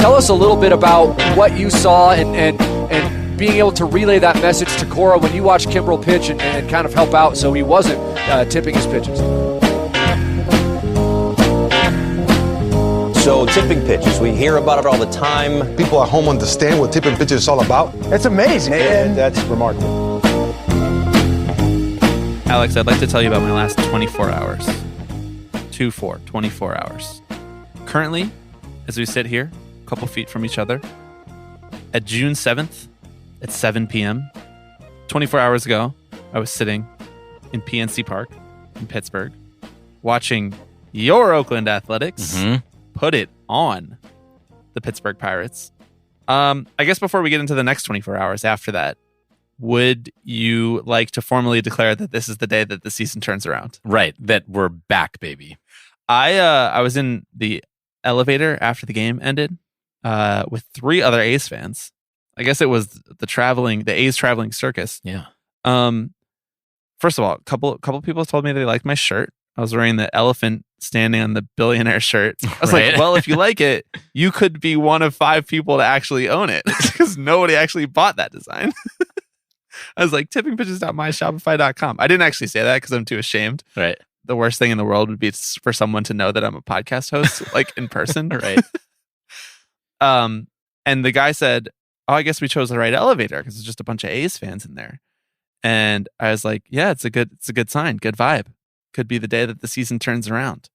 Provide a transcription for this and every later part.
Tell us a little bit about what you saw and being able to relay that message to Cora when you watched Kimbrel pitch and kind of help out so he wasn't tipping his pitches. So tipping pitches, we hear about it all the time. People at home understand what tipping pitches is all about. It's amazing. And that's remarkable. Alex, I'd like to tell you about my last 24 hours. 24 hours. Currently, as we sit here, a couple feet from each other, at June 7th at 7 p.m., 24 hours ago, I was sitting in PNC Park in Pittsburgh watching your Oakland Athletics put it on the Pittsburgh Pirates. I guess before we get into the next 24 hours after that, would you like to formally declare that this is the day that the season turns around? Right, that we're back, baby. I was in the elevator after the game ended with 3 other A's fans. I guess it was the A's traveling circus. Yeah. First of all, a couple people told me they liked my shirt. I was wearing the elephant standing on the billionaire shirt. I was like, well, if you like it, you could be one of 5 people to actually own it because nobody actually bought that design. I was like, tippingpitches.myshopify.com. I didn't actually say that because I'm too ashamed. Right. The worst thing in the world would be for someone to know that I'm a podcast host, like in person. Right. And the guy said, oh, I guess we chose the right elevator because it's just a bunch of A's fans in there. And I was like, yeah, it's a good sign, good vibe. Could be the day that the season turns around.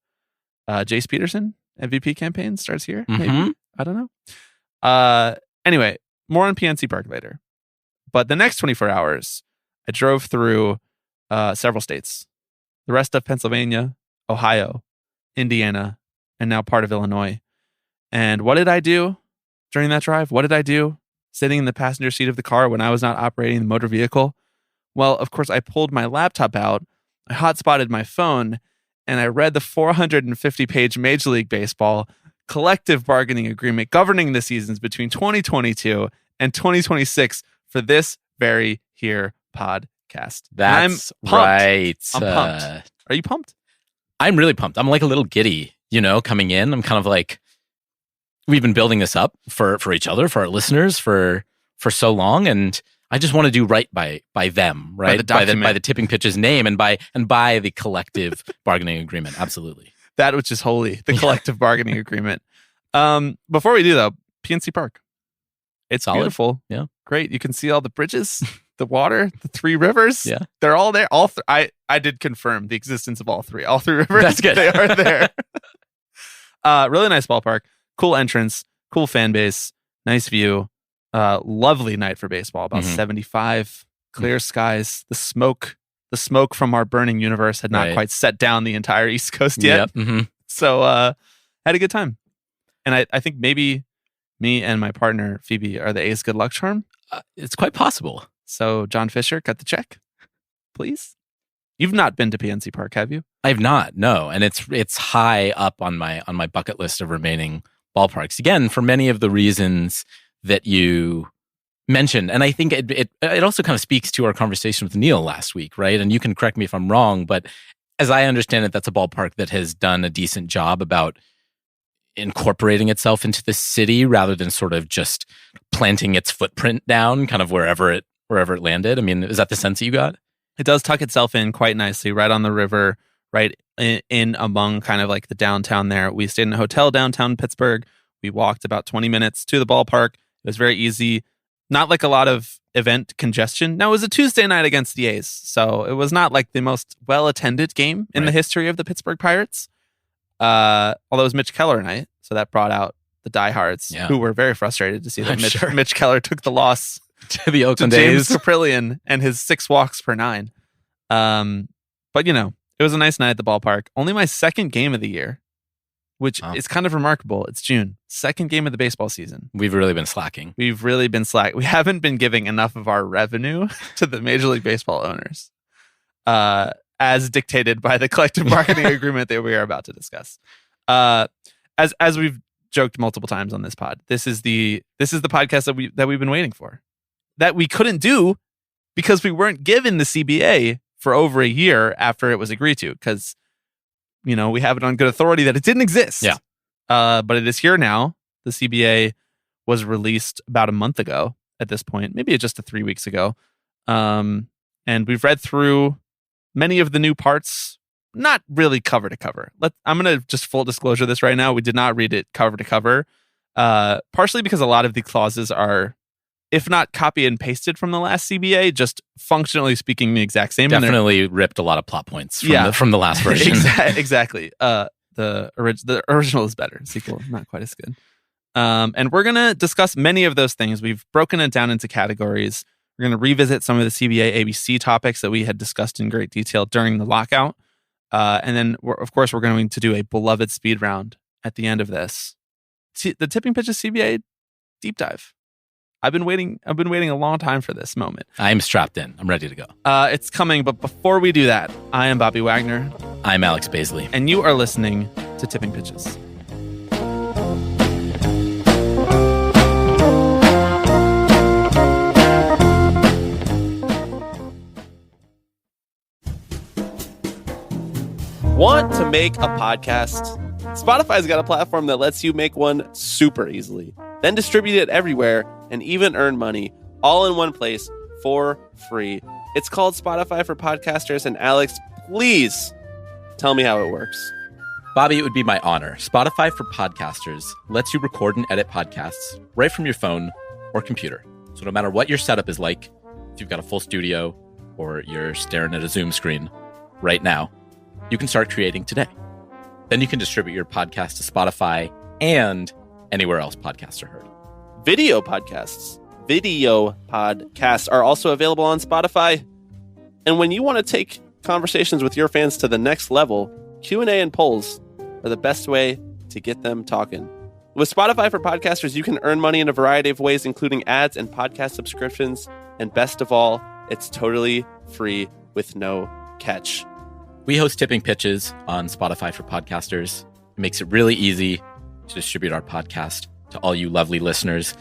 Jace Peterson, MVP campaign starts here. Maybe. I don't know. Anyway, more on PNC Park later. But the next 24 hours, I drove through several states. The rest of Pennsylvania, Ohio, Indiana, and now part of Illinois. And what did I do during that drive? What did I do sitting in the passenger seat of the car when I was not operating the motor vehicle? Well, of course, I pulled my laptop out, I hotspotted my phone, and I read the 450-page Major League Baseball Collective Bargaining Agreement governing the seasons between 2022 and 2026 for this very here podcast. That's I'm pumped. right. I'm pumped. Are you pumped? I'm really pumped. I'm like a little giddy, coming in. I'm kind of like, we've been building this up for each other, for our listeners for so long, and I just want to do right by them, right? By the tipping pitches name and by the collective bargaining agreement. Absolutely. That which is holy, the collective bargaining agreement. Before we do though, PNC Park. It's solid. Beautiful. Yeah. Great. You can see all the bridges, the water, the 3 rivers. Yeah. They're all there. I did confirm the existence of all 3. All 3 rivers. That's good. They are there. Really nice ballpark. Cool entrance. Cool fan base. Nice view. Lovely night for baseball. About 75. Clear skies. The smoke from our burning universe had not quite set down the entire East Coast yet. Yep. So had a good time. And I think maybe me and my partner, Phoebe, are the A's good luck charm. It's quite possible. So John Fisher, cut the check, please. You've not been to PNC Park, have you? I have not, no. And it's high up on my bucket list of remaining ballparks. Again, for many of the reasons that you mentioned. And I think it also kind of speaks to our conversation with Neil last week, right? And you can correct me if I'm wrong, but as I understand it, that's a ballpark that has done a decent job about incorporating itself into the city rather than sort of just planting its footprint down kind of wherever it landed. I mean, is that the sense that you got? It does tuck itself in quite nicely, right on the river, right in among kind of like the downtown there. We stayed in a hotel downtown Pittsburgh. We walked about 20 minutes to the ballpark. It was very easy. Not like a lot of event congestion. Now, it was a Tuesday night against the A's, so it was not like the most well-attended game in the history of the Pittsburgh Pirates. Although it was Mitch Keller night, so that brought out the diehards who were very frustrated to see that Mitch Keller took the loss to the Oakland James A's. Caprillion and his 6 walks per 9. But it was a nice night at the ballpark. Only my second game of the year, which is kind of remarkable. It's June, second game of the baseball season. We've really been slacking. We haven't been giving enough of our revenue to the Major League Baseball owners, as dictated by the collective bargaining agreement that we are about to discuss. As we've joked multiple times on this pod, this is the podcast that we've been waiting for, that we couldn't do because we weren't given the CBA for over a year after it was agreed to, because we have it on good authority that it didn't exist. Yeah. But it is here now. The CBA was released about a month ago at this point, maybe just 3 weeks ago. And we've read through many of the new parts, not really cover to cover. I'm going to just full disclosure this right now. We did not read it cover to cover, partially because a lot of the clauses are, if not copy and pasted from the last CBA, just functionally speaking the exact same. Definitely ripped a lot of plot points from the last version. Exactly. The original is better. Sequel, not quite as good. And we're going to discuss many of those things. We've broken it down into categories. We're going to revisit some of the CBA ABC topics that we had discussed in great detail during the lockout. And then, of course, we're going to do a beloved speed round at the end of this. The Tipping Pitches CBA deep dive. I've been waiting a long time for this moment. I'm strapped in. I'm ready to go. It's coming, but before we do that, I am Bobby Wagner. I'm Alex Baisley. And you are listening to Tipping Pitches. Want to make a podcast? Spotify's got a platform that lets you make one super easily, then distribute it everywhere and even earn money all in one place for free. It's called Spotify for Podcasters. And Alex, please tell me how it works. Bobby, it would be my honor. Spotify for Podcasters lets you record and edit podcasts right from your phone or computer. So no matter what your setup is like, if you've got a full studio or you're staring at a Zoom screen right now, you can start creating today. Then you can distribute your podcast to Spotify and anywhere else podcasts are heard. Video podcasts are also available on Spotify. And when you want to take conversations with your fans to the next level, Q&A and polls are the best way to get them talking. With Spotify for Podcasters, you can earn money in a variety of ways, including ads and podcast subscriptions. And best of all, it's totally free with no catch. We host Tipping Pitches on Spotify for Podcasters. It makes it really easy to distribute our podcast to all you lovely listeners.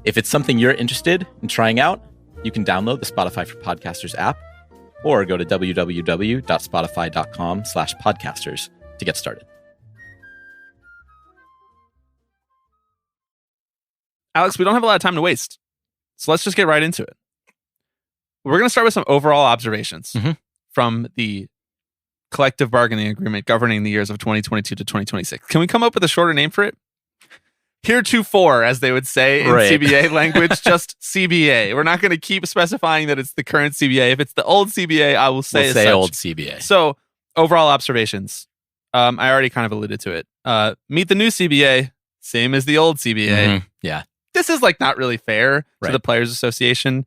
If it's something you're interested in trying out, you can download the Spotify for Podcasters app or go to www.spotify.com/podcasters to get started. Alex, we don't have a lot of time to waste, so let's just get right into it. We're going to start with some overall observations from the collective bargaining agreement governing the years of 2022 to 2026. Can we come up with a shorter name for it? Heretofore, as they would say in CBA language, just CBA. We're not going to keep specifying that it's the current CBA. If it's the old CBA, I will say, old CBA. So, overall observations. I already kind of alluded to it. Meet the new CBA, same as the old CBA. Yeah. This is like not really fair to the Players Association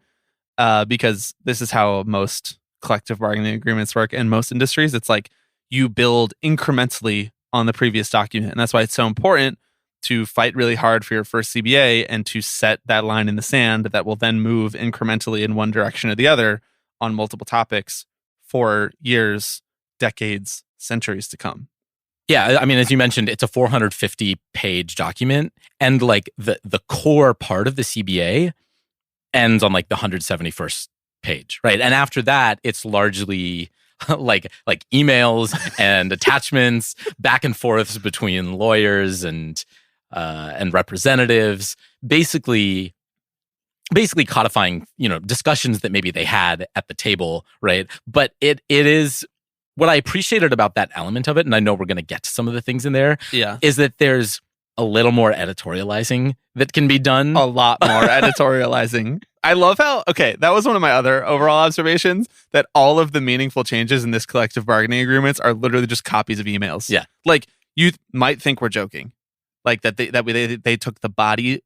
because this is how most collective bargaining agreements work in most industries. It's like you build incrementally on the previous document. And that's why it's so important to fight really hard for your first CBA and to set that line in the sand that will then move incrementally in one direction or the other on multiple topics for years, decades, centuries to come. Yeah, I mean, as you mentioned, it's a 450-page document, and like the core part of the CBA ends on like the 171st page, right? And after that, it's largely like emails and attachments, back and forths between lawyers and representatives, basically codifying, discussions that maybe they had at the table, right? But it is what I appreciated about that element of it, and I know we're going to get to some of the things in there, is that there's a little more editorializing that can be done. A lot more editorializing. I love how, that was one of my other overall observations, that all of the meaningful changes in this collective bargaining agreements are literally just copies of emails. Yeah. Like, you might think we're joking. Like, that they took the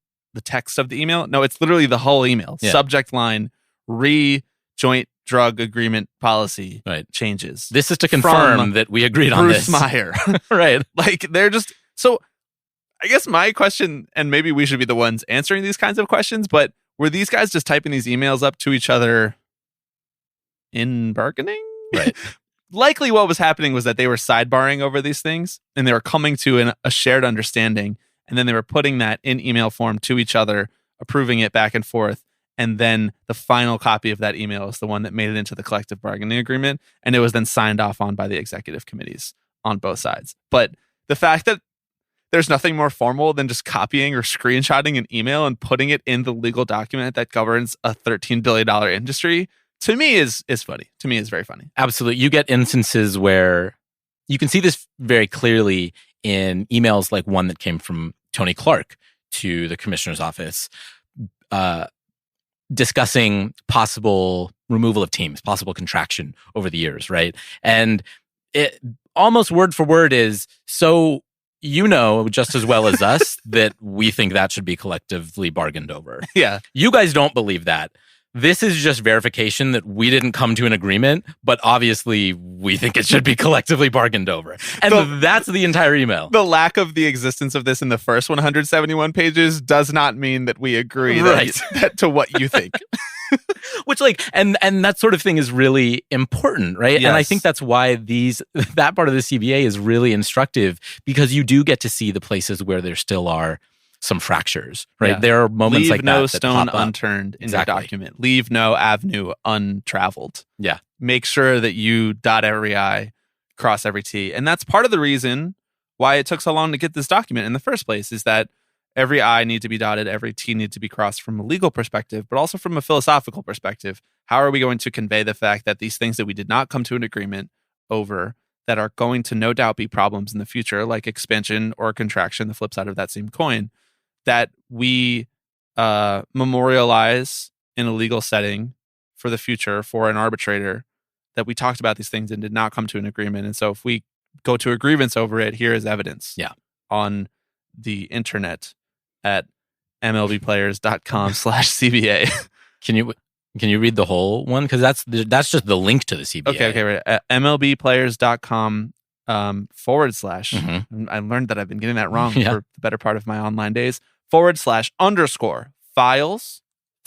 text of the email. No, it's literally the whole email. Yeah. Subject line, joint drug agreement policy changes. This is to confirm that we agreed on this. Bruce Meyer. Right. Like, they're just... So, I guess my question, and maybe we should be the ones answering these kinds of questions, but were these guys just typing these emails up to each other in bargaining? Right. Likely what was happening was that they were sidebarring over these things, and they were coming to a shared understanding, and then they were putting that in email form to each other, approving it back and forth, and then the final copy of that email is the one that made it into the collective bargaining agreement, and it was then signed off on by the executive committees on both sides. But the fact that there's nothing more formal than just copying or screenshotting an email and putting it in the legal document that governs a $13 billion industry, to me is funny. To me is very funny. Absolutely. You get instances where you can see this very clearly in emails like one that came from Tony Clark to the commissioner's office, discussing possible removal of teams, possible contraction over the years, right? And it almost word for word is, so you know just as well as us that we think that should be collectively bargained over. Yeah. You guys don't believe that. This is just verification that we didn't come to an agreement, but obviously we think it should be collectively bargained over. And that's the entire email. The lack of the existence of this in the first 171 pages does not mean that we agree that to what you think. Which and that sort of thing is really important, right? Yes. And I think that's why that part of the CBA is really instructive, because you do get to see the places where there still are some fractures, right? Yeah. There are moments Leave like no that stone pop up. unturned in Exactly. the document. Leave no avenue untraveled. Yeah. Make sure that you dot every I, cross every T. And that's part of the reason why it took so long to get this document in the first place, is that every I need to be dotted, every T need to be crossed from a legal perspective, but also from a philosophical perspective. How are we going to convey the fact that these things that we did not come to an agreement over, that are going to no doubt be problems in the future, like expansion or contraction, the flip side of that same coin, that we memorialize in a legal setting for the future for an arbitrator, that we talked about these things and did not come to an agreement. And so if we go to a grievance over it, here is evidence on the internet at mlbplayers.com/CBA. Can you read the whole one? Because that's just the link to the CBA. Okay, right. At mlbplayers.com / Mm-hmm. I learned that I've been getting that wrong Yeah. for the better part of my online days. / _files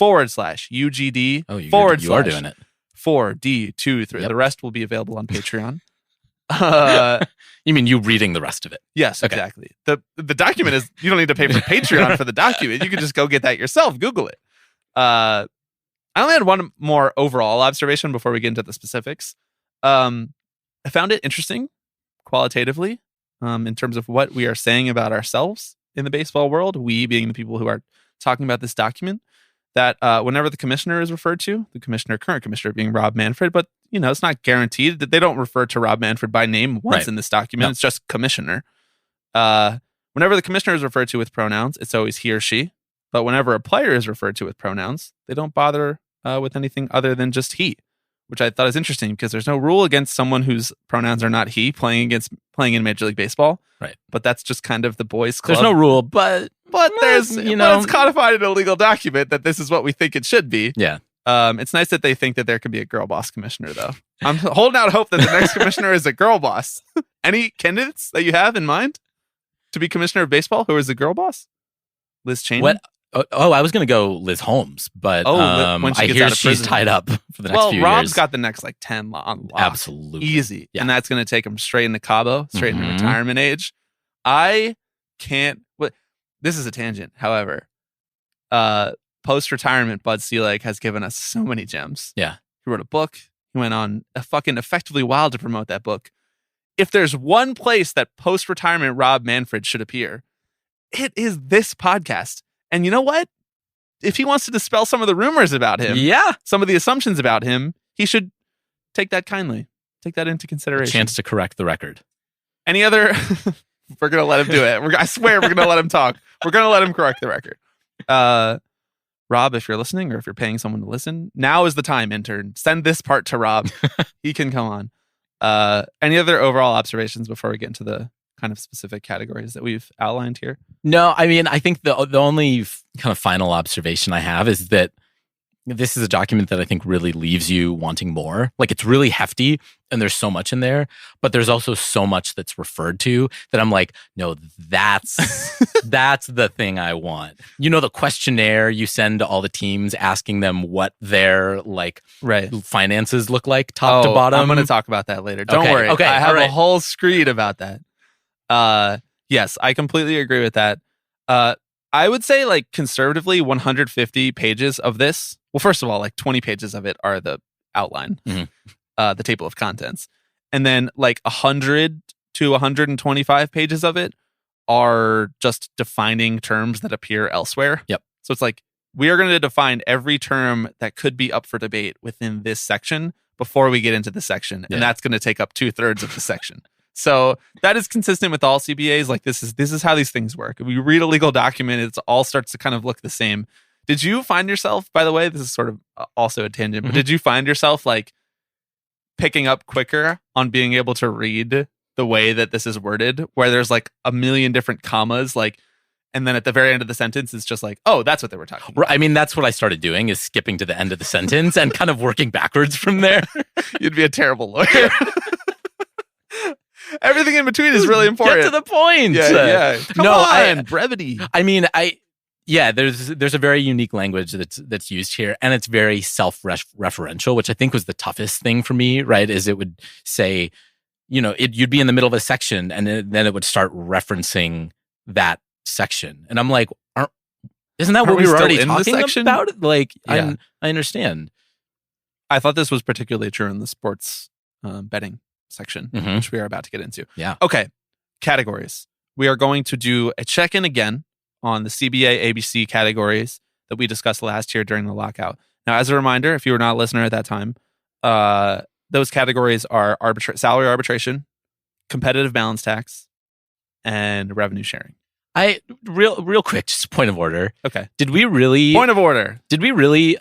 / UGD Oh, / you are doing it. 4D23. Yep. The rest will be available on Patreon. You mean you reading the rest of it? Yes, Okay. exactly. The document is, you don't need to pay for Patreon for the document. You can just go get that yourself. Google it. I only had one more overall observation before we get into the specifics. I found it interesting qualitatively, in terms of what we are saying about ourselves in the baseball world, we being the people who are talking about this document, that whenever the commissioner is referred to, the current commissioner being Rob Manfred, but it's not guaranteed that they don't refer to Rob Manfred by name once in this document. No. It's just commissioner. Whenever the commissioner is referred to with pronouns, it's always he or she. But whenever a player is referred to with pronouns, they don't bother with anything other than just he, which I thought is interesting, because there's no rule against someone whose pronouns are not he playing in Major League Baseball. Right. But that's just kind of the boys' club. There's no rule, but There's, it's codified in a legal document that this is what we think it should be. Yeah. It's nice that they think that there could be a girl boss commissioner, though. I'm holding out hope that the next commissioner is a girl boss. Any candidates that you have in mind to be commissioner of baseball who is a girl boss? Liz Cheney? What? Oh, I was going to go Liz Holmes, but when she I gets hear out of she's prison. tied up for the next few Rob's years. got the next 10 on lock. Absolutely. Easy. Yeah. And that's going to take him straight into Cabo, straight into Mhm. retirement age. I can't. This is a tangent. However, post-retirement, Bud Selig has given us so many gems. Yeah. He wrote a book. He went on a fucking effectively wild to promote that book. If there's one place that post-retirement Rob Manfred should appear, it is this podcast. And you know what? If he wants to dispel some of the rumors about him, Yeah. some of the assumptions about him, he should take that kindly. Take that into A consideration. chance to correct the record. Any other? We're going to let him do it. I swear we're going to let him talk. We're going to let him correct the record. Rob, if you're listening or if you're paying someone to listen, now is the time, intern. Send this part to Rob. He can come on. Any other overall observations before we get into the kind of specific categories that we've outlined here? No, I mean, I think the only kind of final observation I have is that this is a document that I think really leaves you wanting more. Like, it's really hefty and there's so much in there, but there's also so much that's referred to that I'm like, no, that's the thing I want. The questionnaire you send to all the teams asking them what their finances look like top to bottom. I'm going to talk about that later. Don't worry. Okay, I have all right. a whole screed about that. Yes, I completely agree with that. I would say conservatively 150 pages of this. Well, first of all, 20 pages of it are the outline, the table of contents. And then 100 to 125 pages of it are just defining terms that appear elsewhere. Yep. So it's like, we are going to define every term that could be up for debate within this section before we get into the section. Yeah. And that's going to take up 2/3 of the section. So that is consistent with all CBAs. Like this is how these things work. We read a legal document, it all starts to kind of look the same. Did you find yourself, by the way, this is sort of also a tangent, but did you find yourself like picking up quicker on being able to read the way that this is worded, where there's like a million different commas, like, and then at the very end of the sentence, it's just like, oh, that's what they were talking about. I mean, that's what I started doing, is skipping to the end of the sentence and kind of working backwards from there. You'd be a terrible lawyer. Everything in between is really important. Get to the point. Yeah. Come No, on, brevity. I mean, there's a very unique language that's used here, and it's very self-referential, which I think was the toughest thing for me, right? Is it would say, you'd be in the middle of a section, and then it would start referencing that section. And I'm like, isn't that what we were already talking about? Like, yeah. I understand. I thought this was particularly true in the sports betting section, which we are about to get into. Yeah. Okay. Categories. We are going to do a check-in again on the CBA ABC categories that we discussed last year during the lockout. Now, as a reminder, if you were not a listener at that time, those categories are salary arbitration, competitive balance tax, and revenue sharing. Real quick, just a point of order. Okay. Did we really point of order? Did we really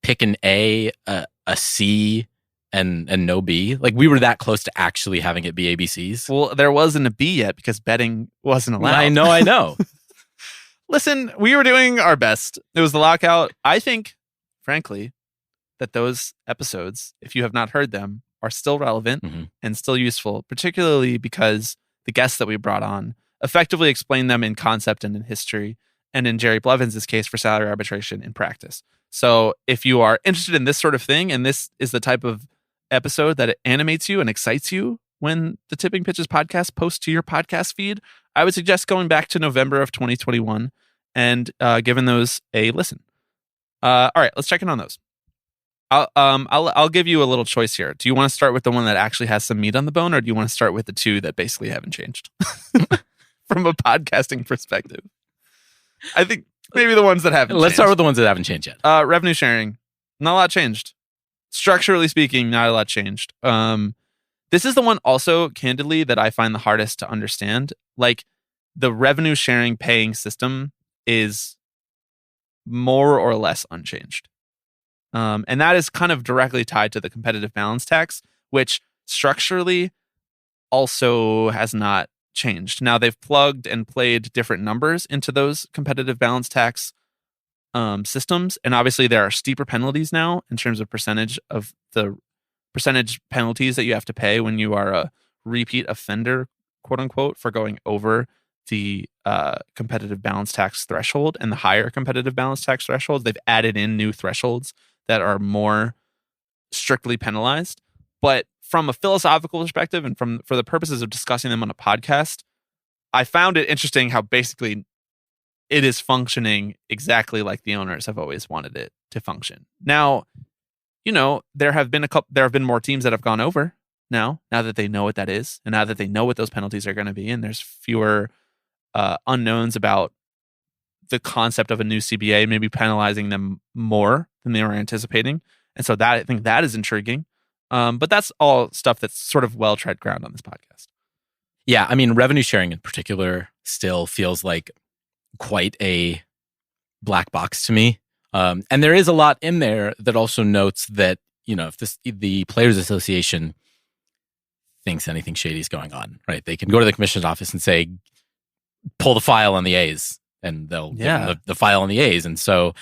pick an A, a C, and no B? Like, we were that close to actually having it be ABCs? Well, there wasn't a B yet because betting wasn't allowed. I know. Listen, we were doing our best. It was the lockout. I think, frankly, that those episodes, if you have not heard them, are still relevant and still useful, particularly because the guests that we brought on effectively explained them in concept and in history, and in Jerry Blevins' case for salary arbitration in practice. So if you are interested in this sort of thing, and this is the type of episode that animates you and excites you when the Tipping Pitches podcast posts to your podcast feed, I would suggest going back to November of 2021 and giving those a listen. All right, let's check in on those. I'll give you a little choice here. Do you want to start with the one that actually has some meat on the bone, or do you want to start with the two that basically haven't changed from a podcasting perspective? I think maybe the ones that haven't. Let's start with the ones that haven't changed yet. Revenue sharing, not a lot changed. Structurally speaking, not a lot changed. This is the one also, candidly, that I find the hardest to understand. Like, the revenue sharing paying system is more or less unchanged. And that is kind of directly tied to the competitive balance tax, which structurally also has not changed. Now, they've plugged and played different numbers into those competitive balance tax systems. And obviously, there are steeper penalties now in terms of percentage penalties that you have to pay when you are a repeat offender, quote unquote, for going over the competitive balance tax threshold and the higher competitive balance tax thresholds. They've added in new thresholds that are more strictly penalized. But from a philosophical perspective and for the purposes of discussing them on a podcast, I found it interesting how basically it is functioning exactly like the owners have always wanted it to function. Now, there have been more teams that have gone over now that they know what that is, and now that they know what those penalties are going to be, and there's fewer unknowns about the concept of a new CBA maybe penalizing them more than they were anticipating. And so I think that is intriguing. But that's all stuff that's sort of well-tread ground on this podcast. Yeah, I mean, revenue sharing in particular still feels like quite a black box to me. And there is a lot in there that also notes that, if the Players Association thinks anything shady is going on, right? They can go to the commissioner's office and say, pull the file on the A's, and they'll give them the file on the A's. And so,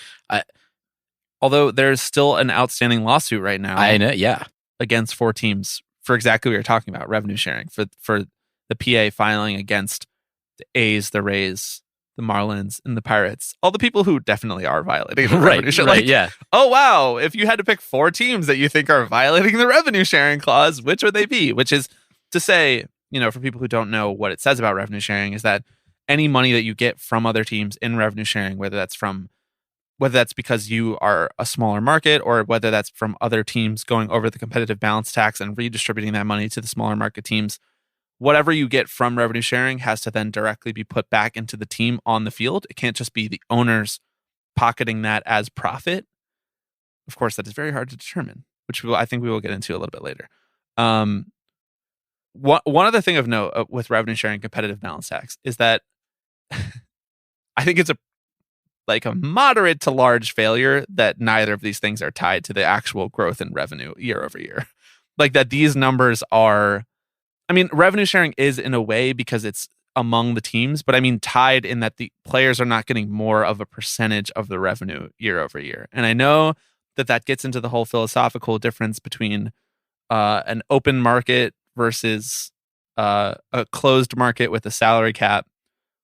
although there's still an outstanding lawsuit right now, I know, against 4 teams for exactly what you're talking about, revenue sharing, for the PA filing against the A's, the Rays, the Marlins, and the Pirates, all the people who definitely are violating the revenue sharing. Oh wow, if you had to pick 4 teams that you think are violating the revenue sharing clause, which would they be? Which is to say, for people who don't know what it says about revenue sharing, is that any money that you get from other teams in revenue sharing, whether that's because you are a smaller market, or whether that's from other teams going over the competitive balance tax and redistributing that money to the smaller market teams, whatever you get from revenue sharing has to then directly be put back into the team on the field. It can't just be the owners pocketing that as profit. Of course, that is very hard to determine, which I think we will get into a little bit later. One other thing of note with revenue sharing competitive balance tax is that I think it's a moderate to large failure that neither of these things are tied to the actual growth in revenue year over year. Like that these numbers are, I mean, revenue sharing is in a way because it's among the teams, but I mean tied in that the players are not getting more of a percentage of the revenue year over year. And I know that gets into the whole philosophical difference between an open market versus a closed market with a salary cap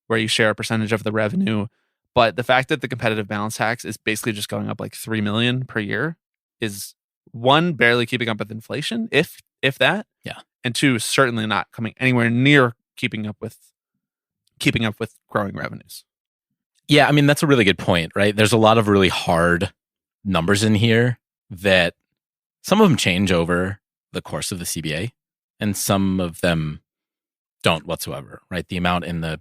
where you share a percentage of the revenue. But the fact that the competitive balance tax is basically just going up like $3 million per year is, one, barely keeping up with inflation, if that. Yeah. And two, certainly not coming anywhere near keeping up with growing revenues. Yeah, I mean, that's a really good point, right? There's a lot of really hard numbers in here that some of them change over the course of the CBA and some of them don't whatsoever, right? The amount in the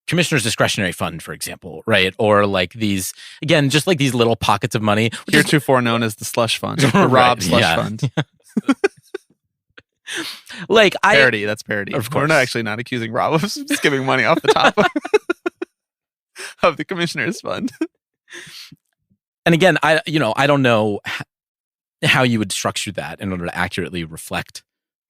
commissioner's discretionary fund, for example, right? Or like these, again, just like these little pockets of money. Heretofore known as the slush fund, the Rob slush fund. Like parody, that's parody. Of course. We're not actually not accusing Rob of just giving money off the top of the commissioner's fund. And again, I don't know how you would structure that in order to accurately reflect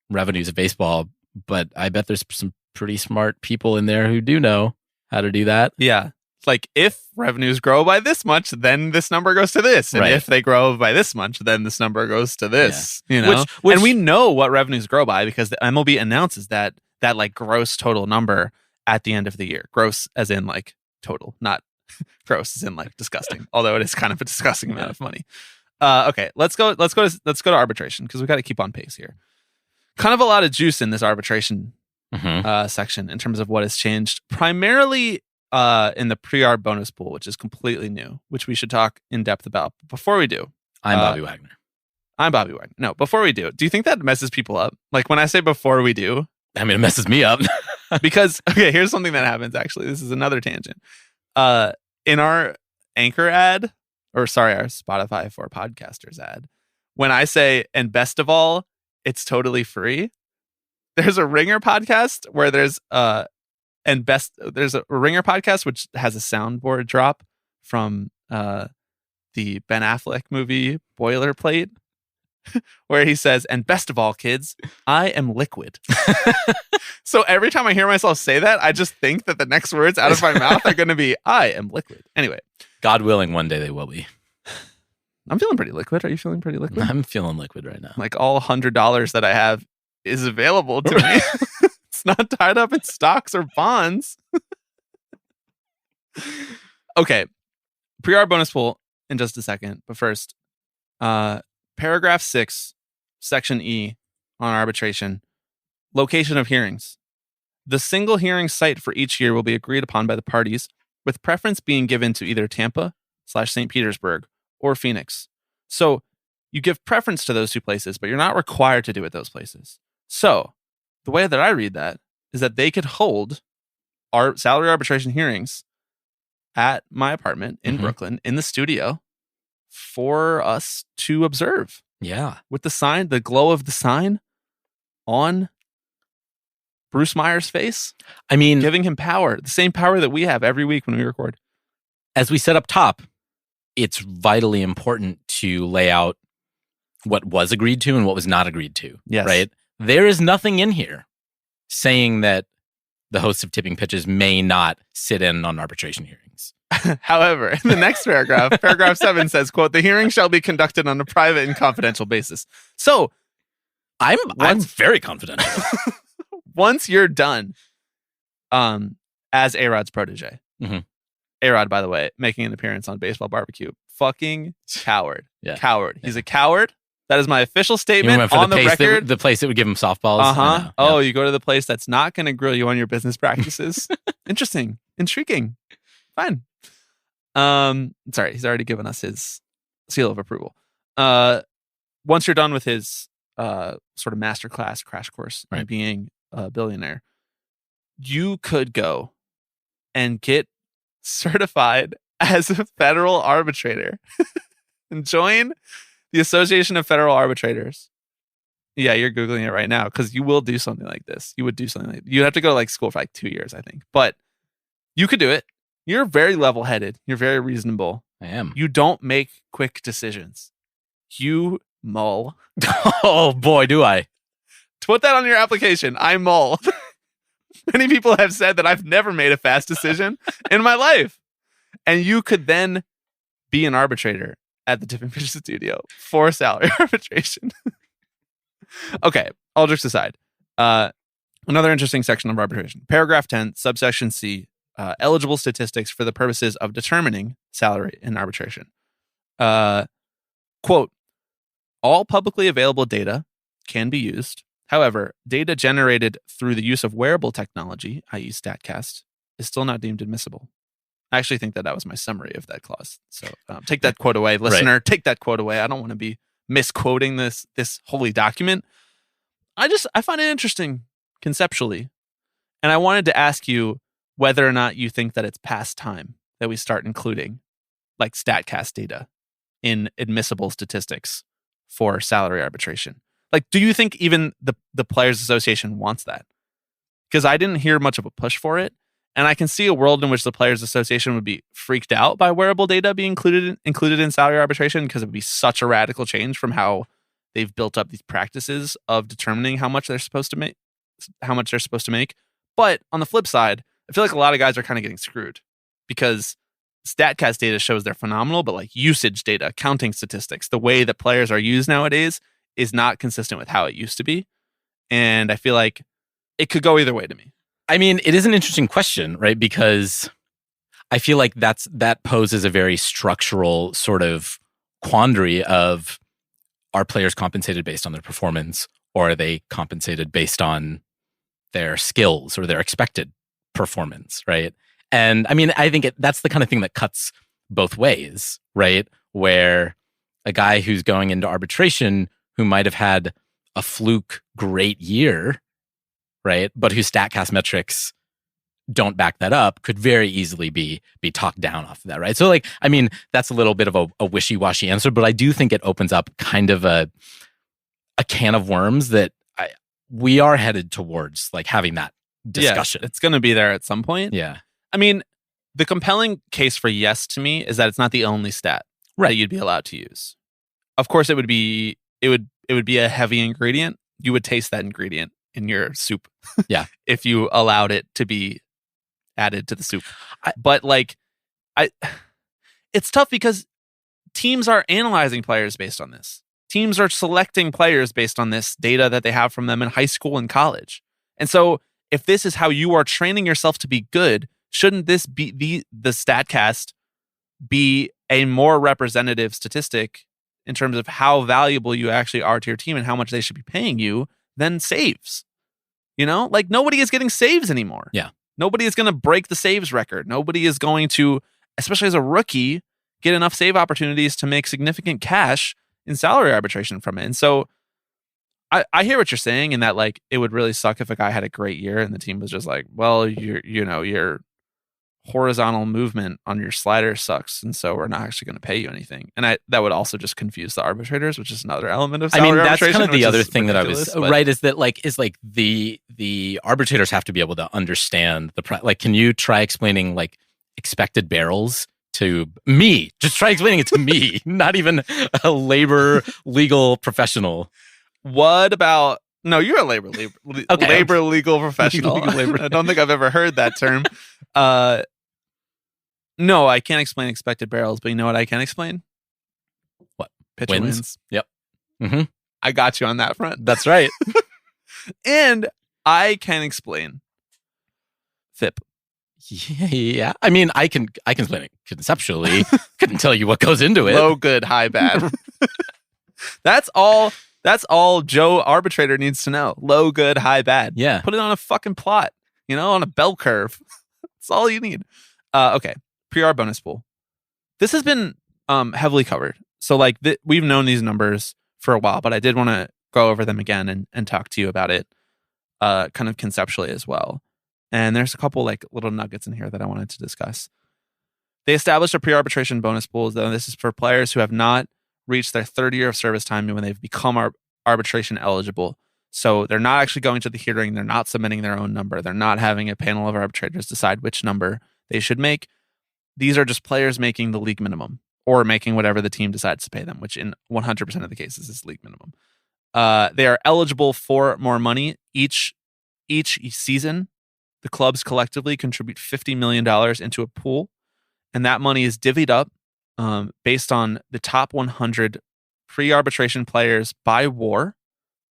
revenues of baseball, but I bet there's some pretty smart people in there who do know how to do that. Yeah. Like if revenues grow by this much, then this number goes to this. And Right. if they grow by this much, then this number goes to this. You know? Which and we know what revenues grow by because the MLB announces that like gross total number at the end of the year. Gross as in like total, not gross as in like disgusting. Although it is kind of a disgusting amount of money. Okay, let's go to arbitration because we got to keep on pace here. Kind of a lot of juice in this arbitration section in terms of what has changed, primarily in the pre-arb bonus pool, which is completely new, which we should talk in depth about. But before we do, I'm Bobby Wagner. I'm Bobby Wagner. No, before we do you think that messes people up? Like when I say before we do, I mean, it messes me up. because okay, here's something that happens. Actually, this is another tangent. In our Anchor ad, or sorry, our Spotify for podcasters ad, when I say "and best of all, it's totally free," there's a Ringer podcast where there's a Ringer podcast which has a soundboard drop from the Ben Affleck movie Boilerplate, where he says, "And best of all, kids, I am liquid." So every time I hear myself say that, I just think that the next words out of my mouth are going to be, "I am liquid." Anyway, God willing, one day they will be. I'm feeling pretty liquid. Are you feeling pretty liquid? I'm feeling liquid right now. Like all $100 that I have is available to me. It's not tied up in stocks or bonds. Okay. Pre-arb bonus pool in just a second. But first, paragraph 6, section E on arbitration. Location of hearings. The single hearing site for each year will be agreed upon by the parties, with preference being given to either Tampa/St. Petersburg or Phoenix. So you give preference to those two places, but you're not required to do it those places. So the way that I read that is that they could hold our salary arbitration hearings at my apartment in Brooklyn in the studio for us to observe. Yeah. With the sign, the glow of the sign on Bruce Meyer's face. I mean, giving him power, the same power that we have every week when we record. As we said up top, it's vitally important to lay out what was agreed to and what was not agreed to. Yes. Right? There is nothing in here saying that the hosts of Tipping Pitches may not sit in on arbitration hearings. However, in the next paragraph, paragraph 7 says, quote, "The hearing shall be conducted on a private and confidential basis." So I'm very confidential. Once you're done, as A-Rod's protege, A-Rod, by the way, making an appearance on Baseball Barbecue, fucking coward. Yeah. Coward. He's a coward. That is my official statement went for on the record. The place that would give him softballs. Uh-huh. Oh, you go to the place that's not going to grill you on your business practices. Interesting. Intriguing. Fine. Sorry, he's already given us his seal of approval. Once you're done with his sort of masterclass crash course in being billionaire, you could go and get certified as a federal arbitrator and join the Association of Federal Arbitrators. Yeah, you're Googling it right now because you will do something like this. You would do something like you'd have to go to like school for like 2 years, I think. But you could do it. You're very level-headed. You're very reasonable. I am. You don't make quick decisions. You mull. Oh boy, do I. Put that on your application. I mull. Many people have said that I've never made a fast decision in my life. And you could then be an arbitrator at the Tip and Pitch Studio for salary arbitration. Okay, all jokes aside. Another interesting section of arbitration. Paragraph 10, subsection C, eligible statistics for the purposes of determining salary in arbitration. Quote, all publicly available data can be used. However, data generated through the use of wearable technology, i.e. StatCast, is still not deemed admissible. I actually think that was my summary of that clause. So take that quote away, listener. Right. Take that quote away. I don't want to be misquoting this holy document. I find it interesting conceptually. And I wanted to ask you whether or not you think that it's past time that we start including like StatCast data in admissible statistics for salary arbitration. Like, do you think even the Players Association wants that? Because I didn't hear much of a push for it. And I can see a world in which the Players Association would be freaked out by wearable data being included in salary arbitration because it would be such a radical change from how they've built up these practices of determining how much they're supposed to make. But on the flip side, I feel like a lot of guys are kind of getting screwed because StatCast data shows they're phenomenal, but like usage data, counting statistics, the way that players are used nowadays is not consistent with how it used to be. And I feel like it could go either way to me. I mean, it is an interesting question, right? Because I feel like that poses a very structural sort of quandary of, are players compensated based on their performance, or are they compensated based on their skills or their expected performance, right? And I mean, I think that's the kind of thing that cuts both ways, right? Where a guy who's going into arbitration who might have had a fluke great year, right, but whose StatCast metrics don't back that up, could very easily be talked down off of that, right? So, like, I mean, that's a little bit of a wishy-washy answer, but I do think it opens up kind of a can of worms that we are headed towards, like, having that discussion. Yes, it's going to be there at some point. Yeah. I mean, the compelling case for yes to me is that it's not the only stat that you'd be allowed to use. Of course, it would be a heavy ingredient. You would taste that ingredient in your soup. Yeah. If you allowed it to be added to the soup. But like, it's tough because teams are analyzing players based on this. Teams are selecting players based on this data that they have from them in high school and college. And so if this is how you are training yourself to be good, shouldn't this be the StatCast be a more representative statistic in terms of how valuable you actually are to your team and how much they should be paying you than saves? You know, like nobody is getting saves anymore. Yeah. Nobody is going to break the saves record. Nobody is going to, especially as a rookie, get enough save opportunities to make significant cash in salary arbitration from it. And so I hear what you're saying in that, like, it would really suck if a guy had a great year and the team was just like, well, your horizontal movement on your slider sucks, and so we're not actually going to pay you anything. And that would also just confuse the arbitrators, which is another element of salary that's arbitration. Kind of the other thing that I was right is that the arbitrators have to be able to understand like, can you try explaining like expected barrels to me? Just try explaining it to me, not even a labor legal professional. What about no? You're a labor legal professional. I don't think I've ever heard that term. No, I can't explain expected barrels, but you know what I can explain? What? Pitcher wins. Yep. Mm-hmm. I got you on that front. That's right. And I can explain FIP. Yeah. I mean, I can explain it conceptually. Couldn't tell you what goes into it. Low, good, high, bad. That's all Joe arbitrator needs to know. Low, good, high, bad. Yeah. Put it on a fucking plot, on a bell curve. That's all you need. Okay. Pre-arb bonus pool. This has been heavily covered. So like we've known these numbers for a while, but I did want to go over them again and talk to you about it. kind of conceptually as well. And there's a couple like little nuggets in here that I wanted to discuss. They established a pre-arbitration bonus pool, though this is for players who have not reached their third year of service time when they've become arbitration eligible. So they're not actually going to the hearing. They're not submitting their own number. They're not having a panel of arbitrators decide which number they should make. These are just players making the league minimum or making whatever the team decides to pay them, which in 100% of the cases is league minimum. They are eligible for more money. Each season, the clubs collectively contribute $50 million into a pool, and that money is divvied up based on the top 100 pre-arbitration players by WAR,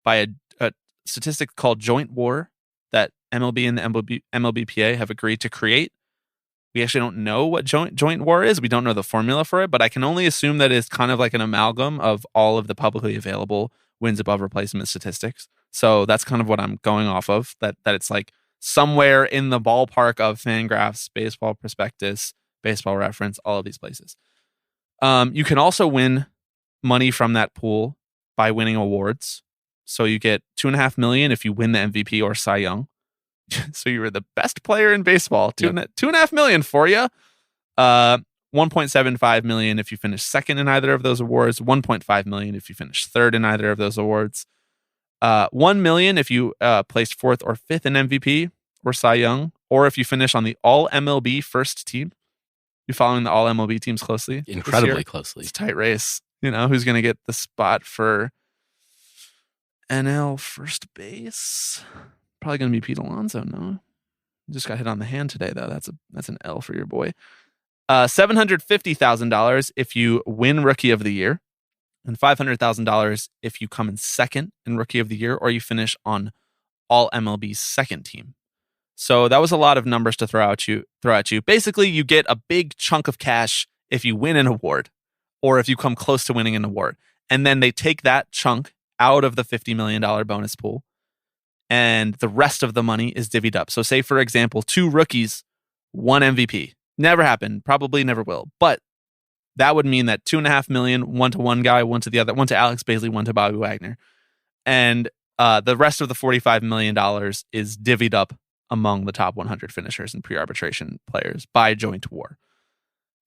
by a statistic called joint WAR that MLB and the MLBPA have agreed to create. We actually don't know what joint WAR is. We don't know the formula for it, but I can only assume that it's kind of like an amalgam of all of the publicly available wins above replacement statistics. So that's kind of what I'm going off of, that it's like somewhere in the ballpark of Fangraphs, Baseball Prospectus, Baseball Reference, all of these places. You can also win money from that pool by winning awards. So you get $2.5 million if you win the MVP or Cy Young. So you were the best player in baseball. $2.5 million for you. $1.75 million if you finish second in either of those awards. $1.5 million if you finish third in either of those awards. $1 million if you placed fourth or fifth in MVP or Cy Young, or if you finish on the All MLB first team. You're following the All MLB teams closely. Incredibly closely. It's a tight race. You know who's going to get the spot for NL first base? Probably going to be Pete Alonso. No, just got hit on the hand today though. That's an L for your boy. $750,000 if you win Rookie of the Year, and $500,000 if you come in second in Rookie of the Year, or you finish on All MLB's second team. So that was a lot of numbers to throw at you. Basically, you get a big chunk of cash if you win an award, or if you come close to winning an award, and then they take that chunk out of the $50 million bonus pool, and the rest of the money is divvied up. So say, for example, 2 rookies, 1 MVP. Never happened, probably never will. But that would mean that $2.5 million, 1 to one guy, 1 to the other, 1 to Alex Baisley, 1 to Bobby Wagner. And the rest of the $45 million is divvied up among the top 100 finishers and pre-arbitration players by joint WAR.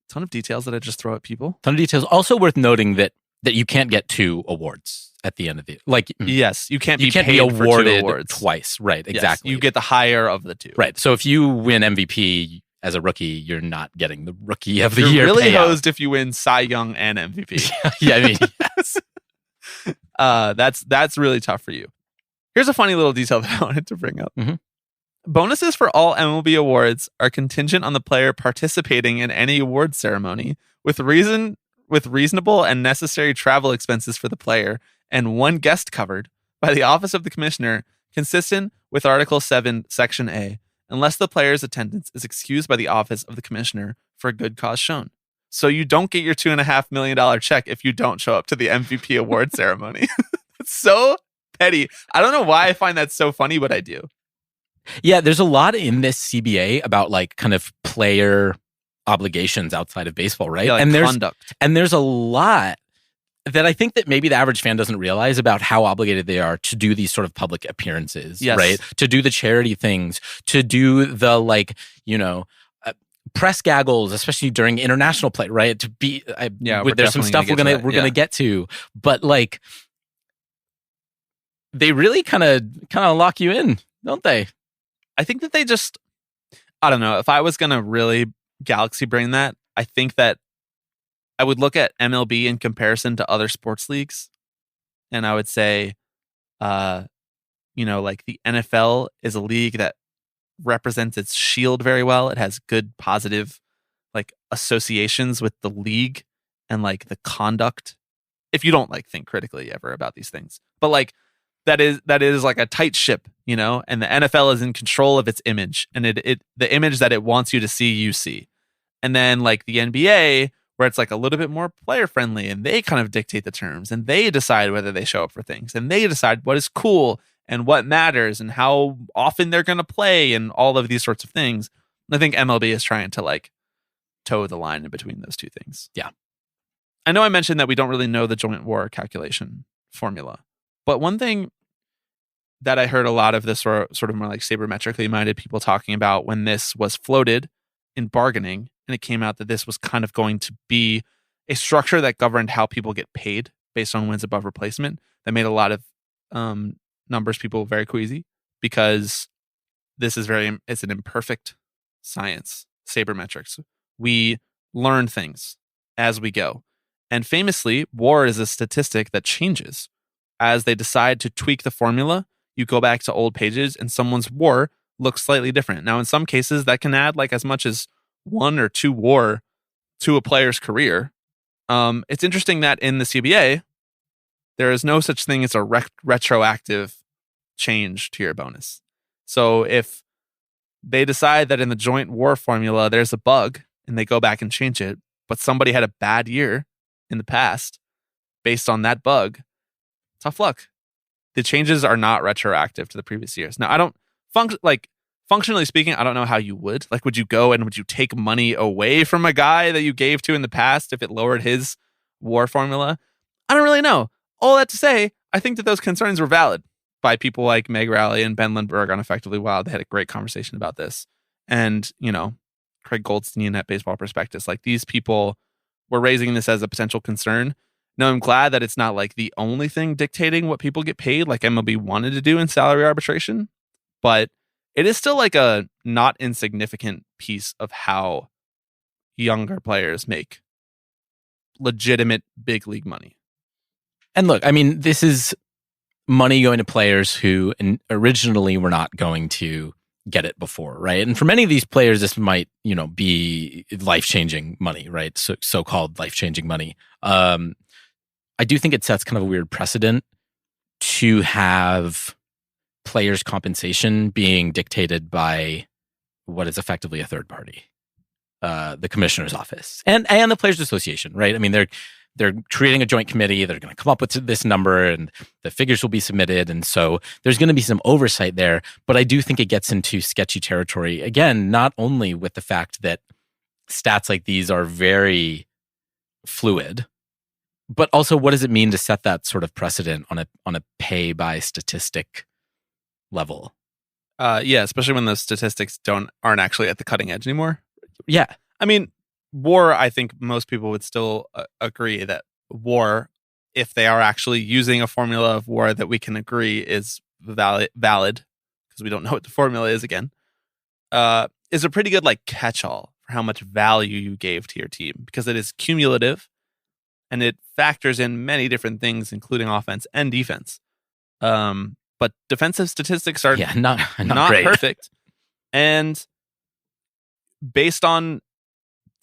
Ton of details that I just throw at people. Ton of details. Also worth noting that you can't get 2 awards at the end of the yes, you can't be awarded for 2 awards twice. Right, exactly. Yes, you get the higher of the 2. Right. So if you win MVP as a rookie, you're not getting the Rookie of the Year. You're really payout. hosed if you win Cy Young and MVP. Yeah, I mean, yes. That's really tough for you. Here's a funny little detail that I wanted to bring up. Mm-hmm. Bonuses for all MLB awards are contingent on the player participating in any award ceremony with reasonable and necessary travel expenses for the player and 1 guest covered by the Office of the Commissioner, consistent with Article 7, Section A, unless the player's attendance is excused by the Office of the Commissioner for a good cause shown. So you don't get your $2.5 million check if you don't show up to the MVP award ceremony. It's so petty. I don't know why I find that so funny, but I do. Yeah, there's a lot in this CBA about like kind of player obligations outside of baseball, right? Yeah, like and conduct. There's a lot that I think that maybe the average fan doesn't realize about how obligated they are to do these sort of public appearances, yes. right? To do the charity things, to do the press gaggles, especially during international play, right? To be there's some stuff we're gonna get to, but like they really kind of lock you in, don't they? I think that they just, I don't know. If I was gonna really galaxy brain that, I think that I would look at MLB in comparison to other sports leagues, and I would say, like the NFL is a league that represents its shield very well. It has good positive like associations with the league and like the conduct. If you don't like think critically ever about these things, but like that is like a tight ship, and the NFL is in control of its image, and the image that it wants you to see, you see. And then like the NBA, where it's like a little bit more player friendly, and they kind of dictate the terms, and they decide whether they show up for things, and they decide what is cool and what matters and how often they're going to play and all of these sorts of things. I think MLB is trying to like toe the line in between those two things. Yeah. I know I mentioned that we don't really know the joint WAR calculation formula, but one thing that I heard a lot of this sort of more like sabermetrically minded people talking about when this was floated in bargaining, and it came out that this was kind of going to be a structure that governed how people get paid based on wins above replacement. That made a lot of numbers people very queasy, because it's an imperfect science, sabermetrics. We learn things as we go. And famously, WAR is a statistic that changes. As they decide to tweak the formula, you go back to old pages and someone's WAR looks slightly different. Now, in some cases, that can add like as much as 1 or 2 WAR to a player's career. It's interesting that in the CBA, there is no such thing as a retroactive change to your bonus. So if they decide that in the joint WAR formula, there's a bug and they go back and change it, but somebody had a bad year in the past based on that bug, tough luck. The changes are not retroactive to the previous years. Now, I don't functionally speaking, I don't know how you would. Like, would you go and would you take money away from a guy that you gave to in the past if it lowered his WAR formula? I don't really know. All that to say, I think that those concerns were valid by people like Meg Rowley and Ben Lindbergh on Effectively Wild. They had a great conversation about this. And, Craig Goldstein at Baseball Prospectus, like these people were raising this as a potential concern. Now, I'm glad that it's not like the only thing dictating what people get paid like MLB wanted to do in salary arbitration, but it is still like a not insignificant piece of how younger players make legitimate big league money. And look, I mean, this is money going to players who originally were not going to get it before, right? And for many of these players, this might, be life-changing money, right? So-called life-changing money. I do think it sets kind of a weird precedent to have players' compensation being dictated by what is effectively a third party, the commissioner's office and the Players Association, right? I mean, they're creating a joint committee. They're going to come up with this number and the figures will be submitted. And so there's going to be some oversight there. But I do think it gets into sketchy territory, again, not only with the fact that stats like these are very fluid, but also what does it mean to set that sort of precedent on a pay by statistic level? Yeah, especially when those statistics aren't actually at the cutting edge anymore. Yeah. I mean, WAR, I think most people would still agree that WAR, if they are actually using a formula of WAR that we can agree is valid, because we don't know what the formula is again, is a pretty good catch-all for how much value you gave to your team, because it is cumulative and it factors in many different things, including offense and defense. But defensive statistics are not great. Perfect. And based on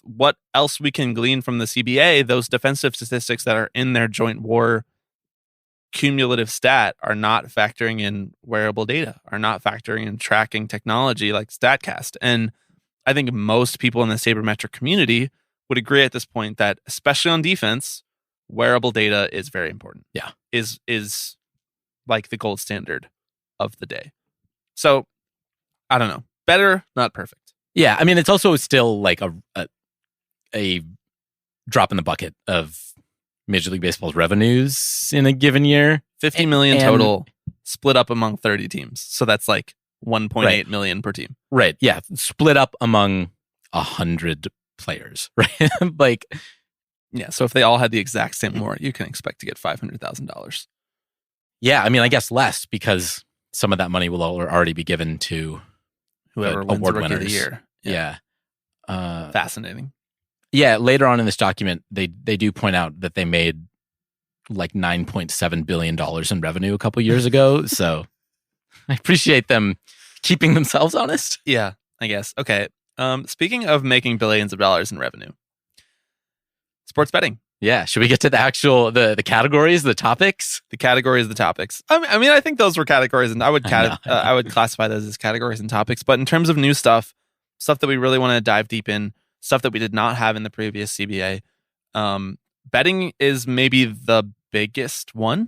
what else we can glean from the CBA, those defensive statistics that are in their joint WAR cumulative stat are not factoring in wearable data, are not factoring in tracking technology like StatCast. And I think most people in the sabermetric community would agree at this point that, especially on defense, wearable data is very important. Yeah. Is like the gold standard of the day. So, I don't know. Better, not perfect. Yeah, I mean, it's also still like a drop in the bucket of Major League Baseball's revenues in a given year. 50 million total, split up among 30 teams. So that's like 1.8 million per team. Right, yeah. Split up among 100 players, right? Yeah, so if they all had the exact same WAR, you can expect to get $500,000. Yeah, I mean, I guess less, because some of that money will already be given to whoever wins award Rookie winners of the Year. Yeah. Fascinating. Yeah, later on in this document, they do point out that they made like $9.7 billion in revenue a couple years ago. So I appreciate them keeping themselves honest. Yeah, I guess. Okay. Speaking of making billions of dollars in revenue, sports betting. Yeah, should we get to the actual the categories, the topics? The categories, the topics. I mean, I think those were categories, and I would classify those as categories and topics. But in terms of new stuff that we really want to dive deep in, stuff that we did not have in the previous CBA, betting is maybe the biggest one.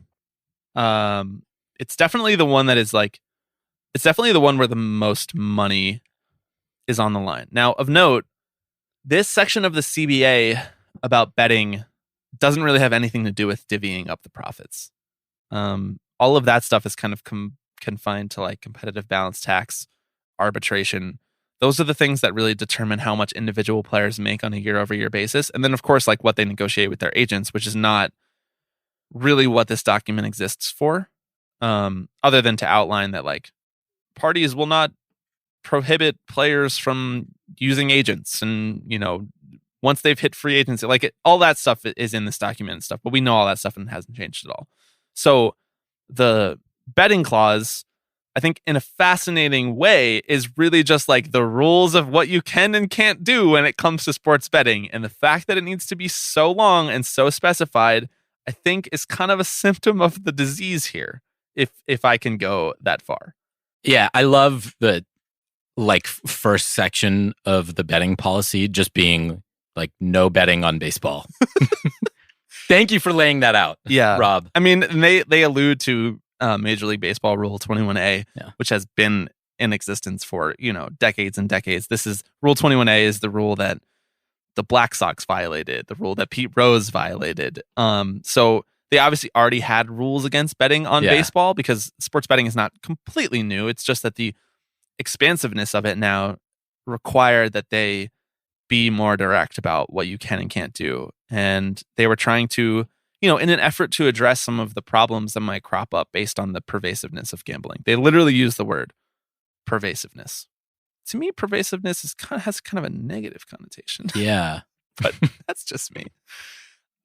It's definitely the one that is it's definitely the one where the most money is on the line. Now, of note, this section of the CBA about betting doesn't really have anything to do with divvying up the profits. All of that stuff is kind of confined to like competitive balance tax, arbitration. Those are the things that really determine how much individual players make on a year-over-year basis. And then, of course, like what they negotiate with their agents, which is not really what this document exists for, other than to outline that like parties will not prohibit players from using agents, and once they've hit free agency, all that stuff is in this document and stuff. But we know all that stuff and it hasn't changed at all. So the betting clause, I think in a fascinating way, is really just like the rules of what you can and can't do when it comes to sports betting. And the fact that it needs to be so long and so specified, I think is kind of a symptom of the disease here, if I can go that far. Yeah, I love the first section of the betting policy just being like no betting on baseball. Thank you for laying that out. Yeah, Rob. I mean, they allude to Major League Baseball Rule 21A, which has been in existence for decades and decades. This is Rule 21A is the rule that the Black Sox violated, the rule that Pete Rose violated. So they obviously already had rules against betting on baseball, because sports betting is not completely new. It's just that the expansiveness of it now required that they be more direct about what you can and can't do. And they were trying to, in an effort to address some of the problems that might crop up based on the pervasiveness of gambling. They literally use the word pervasiveness. To me, pervasiveness has kind of a negative connotation. Yeah. But that's just me.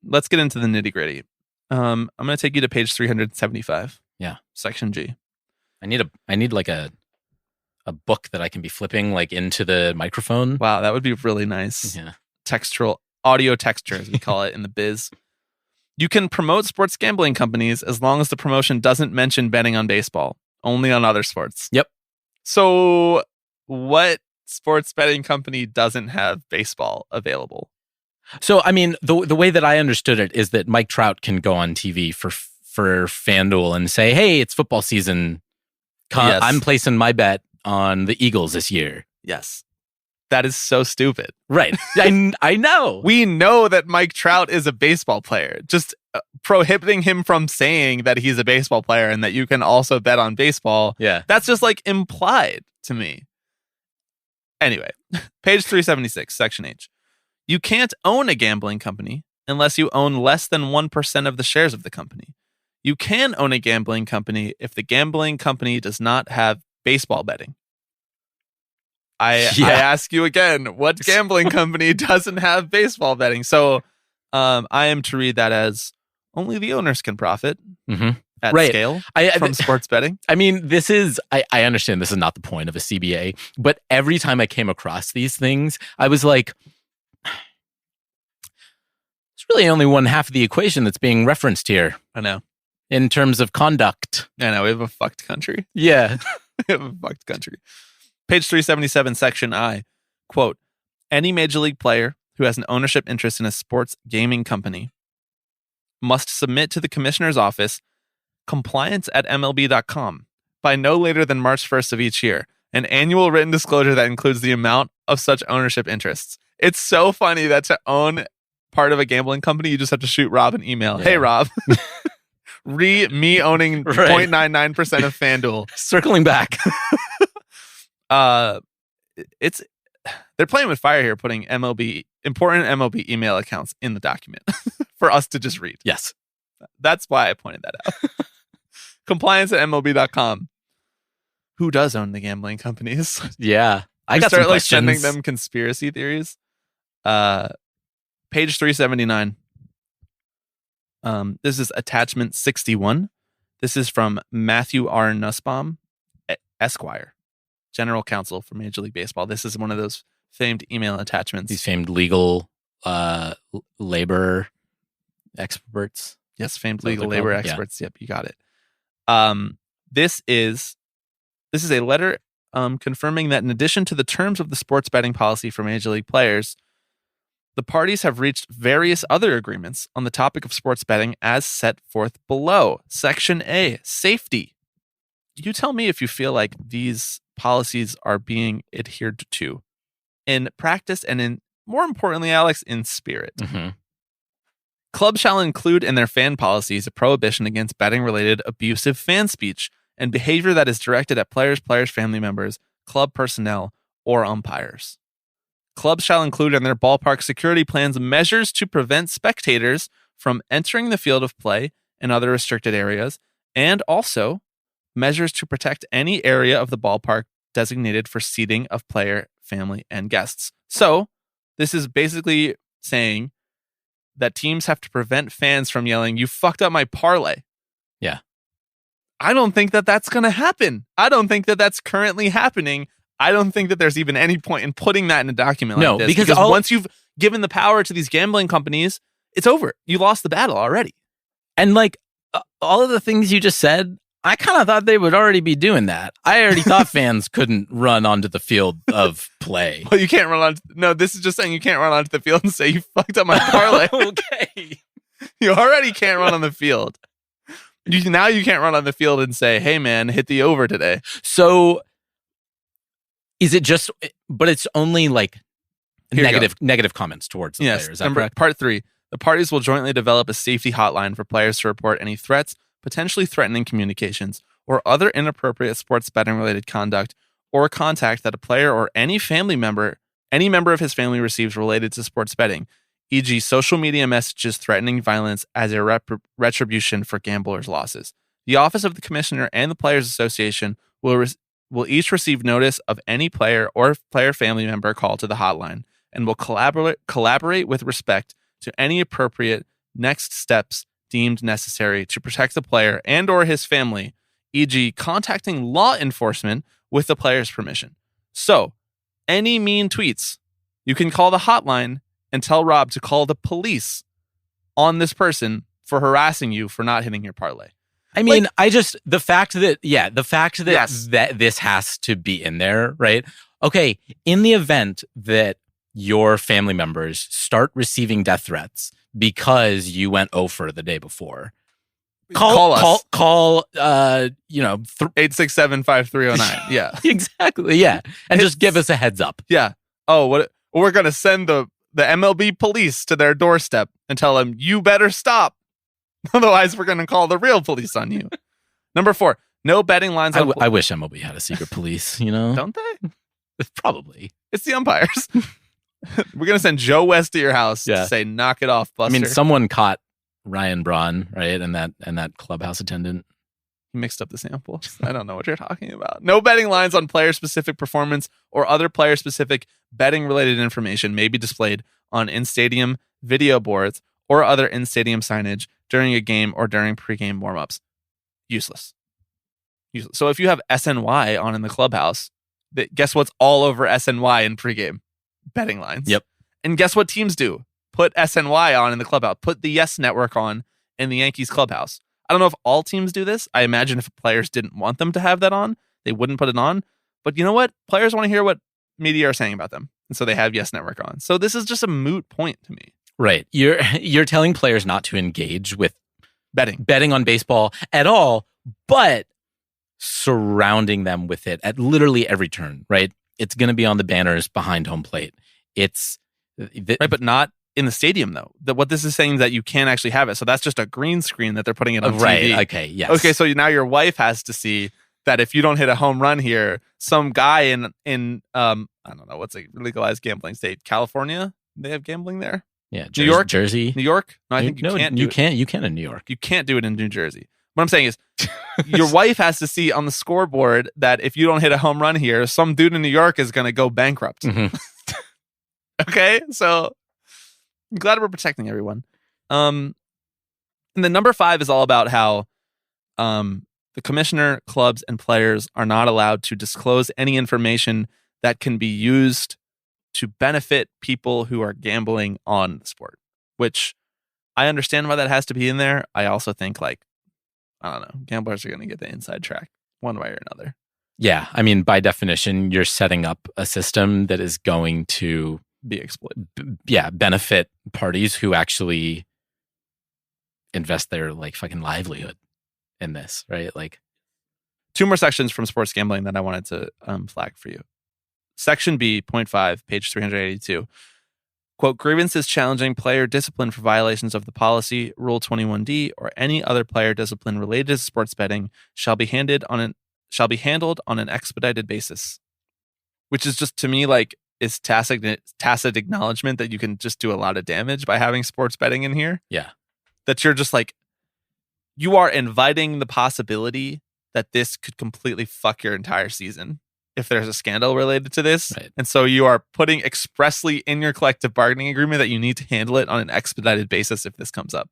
Let's get into the nitty gritty. I'm going to take you to page 375. Yeah. Section G. I need like a book that I can be flipping like into the microphone. Wow, that would be really nice. Yeah. Textural audio texture, as we call it in the biz. You can promote sports gambling companies as long as the promotion doesn't mention betting on baseball, only on other sports. Yep. So what sports betting company doesn't have baseball available? So, I mean, the way that I understood it is that Mike Trout can go on TV for FanDuel and say, hey, it's football season. Yes. I'm placing my bet on the Eagles this year. Yes. That is so stupid. Right. I know. We know that Mike Trout is a baseball player. Just prohibiting him from saying that he's a baseball player and that you can also bet on baseball. Yeah. That's just like implied to me. Anyway, page 376, section H. You can't own a gambling company unless you own less than 1% of the shares of the company. You can own a gambling company if the gambling company does not have baseball betting. I ask you again, what gambling company doesn't have baseball betting? So I am to read that as only the owners can profit at scale from sports betting. I mean, I understand this is not the point of a CBA, but every time I came across these things, I was like, it's really only one half of the equation that's being referenced here. I know. In terms of conduct. I know, we have a fucked country. Yeah. We have a fucked country. Page 377, section I, quote, any major league player who has an ownership interest in a sports gaming company must submit to the commissioner's office compliance@mlb.com by no later than March 1st of each year, an annual written disclosure that includes the amount of such ownership interests. It's so funny that to own part of a gambling company, you just have to shoot Rob an email. Yeah. Hey, Rob. Me owning 0.99% of FanDuel. Circling back. They're playing with fire here, putting important MLB email accounts in the document for us to just read. Yes. That's why I pointed that out. Compliance@mlb.com. Who does own the gambling companies? Yeah. I got start like sending them conspiracy theories. Page 379. This is attachment 61. This is from Matthew R. Nussbaum, Esquire, General Counsel for Major League Baseball. This is one of those famed email attachments. These famed legal labor experts. Yes, famed legal labor experts. Yeah. Yep, you got it. This is a letter confirming that in addition to the terms of the sports betting policy for Major League players, the parties have reached various other agreements on the topic of sports betting as set forth below. Section A, safety. You tell me if you feel like these policies are being adhered to in practice and in, more importantly, Alex, in spirit. Mm-hmm. Clubs shall include in their fan policies a prohibition against betting-related abusive fan speech and behavior that is directed at players, family members, club personnel, or umpires. Clubs shall include in their ballpark security plans measures to prevent spectators from entering the field of play and other restricted areas, and also measures to protect any area of the ballpark designated for seating of player, family, and guests. So, this is basically saying that teams have to prevent fans from yelling, "You fucked up my parlay." Yeah. I don't think that that's going to happen. I don't think that that's currently happening. I don't think that there's even any point in putting that in a document like this. Because once you've given the power to these gambling companies, it's over. You lost the battle already. And like all of the things you just said, I kind of thought they would already be doing that. I already thought fans couldn't run onto the field of play. Well, you can't run on. No, this is just saying you can't run onto the field and say you fucked up my parlay. Okay. You already can't run on the field. Now you can't run on the field and say, "Hey man, hit the over today." So is it just, but it's only like negative comments towards the player. Is that correct? Part 3. The parties will jointly develop a safety hotline for players to report any threats, potentially threatening communications, or other inappropriate sports betting related conduct or contact that a player or any member of his family receives related to sports betting, e.g. social media messages threatening violence as a retribution for gamblers' losses. The Office of the Commissioner and the Players Association will each receive notice of any player or player family member called to the hotline and will collaborate with respect to any appropriate next steps deemed necessary to protect the player and or his family, e.g. contacting law enforcement with the player's permission. So, any mean tweets, you can call the hotline and tell Rob to call the police on this person for harassing you for not hitting your parlay. I mean, the fact that yes, that this has to be in there, right? Okay, in the event that your family members start receiving death threats because you went over the day before, call us. Call 867-5309. Yeah. Exactly. Yeah. And just give us a heads up. Yeah. Oh, we're going to send the MLB police to their doorstep and tell them, "You better stop. Otherwise, we're going to call the real police on you." Number 4, no betting lines. I wish MLB had a secret police, Don't they? Probably. It's the umpires. We're going to send Joe West to your house to say, "Knock it off, Buster." I mean, someone caught Ryan Braun, right? And that clubhouse attendant. He mixed up the samples. I don't know what you're talking about. No betting lines on player-specific performance or other player-specific betting-related information may be displayed on in-stadium video boards or other in-stadium signage during a game or during pregame warm-ups. Useless. So if you have SNY on in the clubhouse, guess what's all over SNY in pregame? Betting lines. Yep. And guess what teams do? Put SNY on in the clubhouse. Put the Yes Network on in the Yankees clubhouse. I don't know if all teams do this. I imagine if players didn't want them to have that on, they wouldn't put it on. But you know what? Players want to hear what media are saying about them. And so they have Yes Network on. So this is just a moot point to me. Right. You're telling players not to engage with betting on baseball at all, but surrounding them with it at literally every turn, right? It's going to be on the banners behind home plate. It's right, but not in the stadium though. What this is saying is that you can't actually have it. So that's just a green screen that they're putting it on right. TV. Okay. Yes. Okay. So now your wife has to see that if you don't hit a home run here, some guy in I don't know what's a legalized gambling state, California. They have gambling there. Yeah. New York, Jersey, New York. No, I think you can't. You can in New York. You can't do it in New Jersey. What I'm saying is, your wife has to see on the scoreboard that if you don't hit a home run here, some dude in New York is going to go bankrupt. Mm-hmm. Okay, so I'm glad we're protecting everyone. And then number 5 is all about how the commissioner, clubs, and players are not allowed to disclose any information that can be used to benefit people who are gambling on the sport, which I understand why that has to be in there. I also think, I don't know, gamblers are going to get the inside track one way or another. Yeah. I mean, by definition, you're setting up a system that is going to be exploited. Benefit parties who actually invest their fucking livelihood in this, right? 2 more sections from sports gambling that I wanted to flag for you. Section B, point 5, page 382. Quote, grievances challenging player discipline for violations of the policy, Rule 21D, or any other player discipline related to sports betting shall be handled on an expedited basis. Which is just, to me, like, is tacit acknowledgement that you can just do a lot of damage by having sports betting in here. Yeah. That you're just like, you are inviting the possibility that this could completely fuck your entire season if there's a scandal related to this. Right. And so you are putting expressly in your collective bargaining agreement that you need to handle it on an expedited basis if this comes up.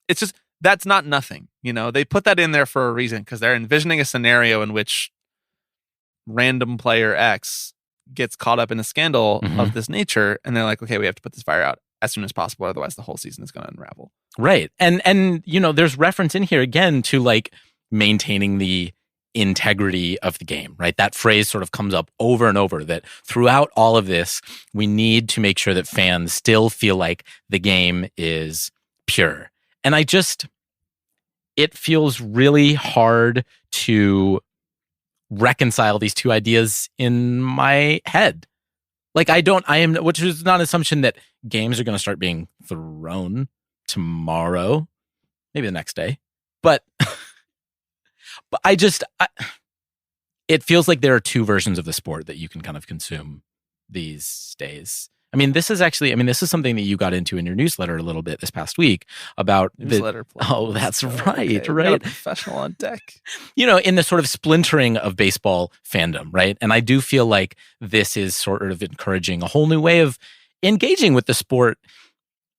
It's just, that's not nothing. You know, they put that in there for a reason because they're envisioning a scenario in which random player X gets caught up in a scandal of this nature. And they're like, okay, we have to put this fire out as soon as possible. Otherwise the whole season is going to unravel. Right. And, you know, there's reference in here again to like maintaining the integrity of the game, right? That phrase sort of comes up over and over, that throughout all of this, we need to make sure that fans still feel like the game is pure. And it feels really hard to reconcile these two ideas in my head. Like which is not an assumption that games are going to start being thrown tomorrow, maybe the next day. But it feels like there are two versions of the sport that you can kind of consume these days. I mean, this is something that you got into in your newsletter a little bit this past week about newsletter. That's right, okay. Right. Got a professional on deck. You know, in the sort of splintering of baseball fandom, right? And I do feel like this is sort of encouraging a whole new way of engaging with the sport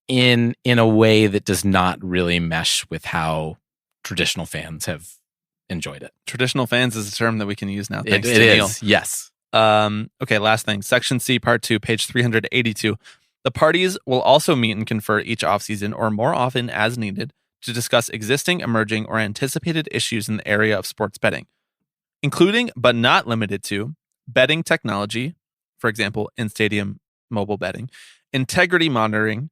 in a way that does not really mesh with how traditional fans have enjoyed it. Traditional fans is a term that we can use now. Thanks it to Neil. is, yes. Okay, last thing. Section C, Part 2, page 382. The parties will also meet and confer each offseason or more often as needed to discuss existing, emerging, or anticipated issues in the area of sports betting, including but not limited to betting technology, for example, in-stadium mobile betting, integrity monitoring,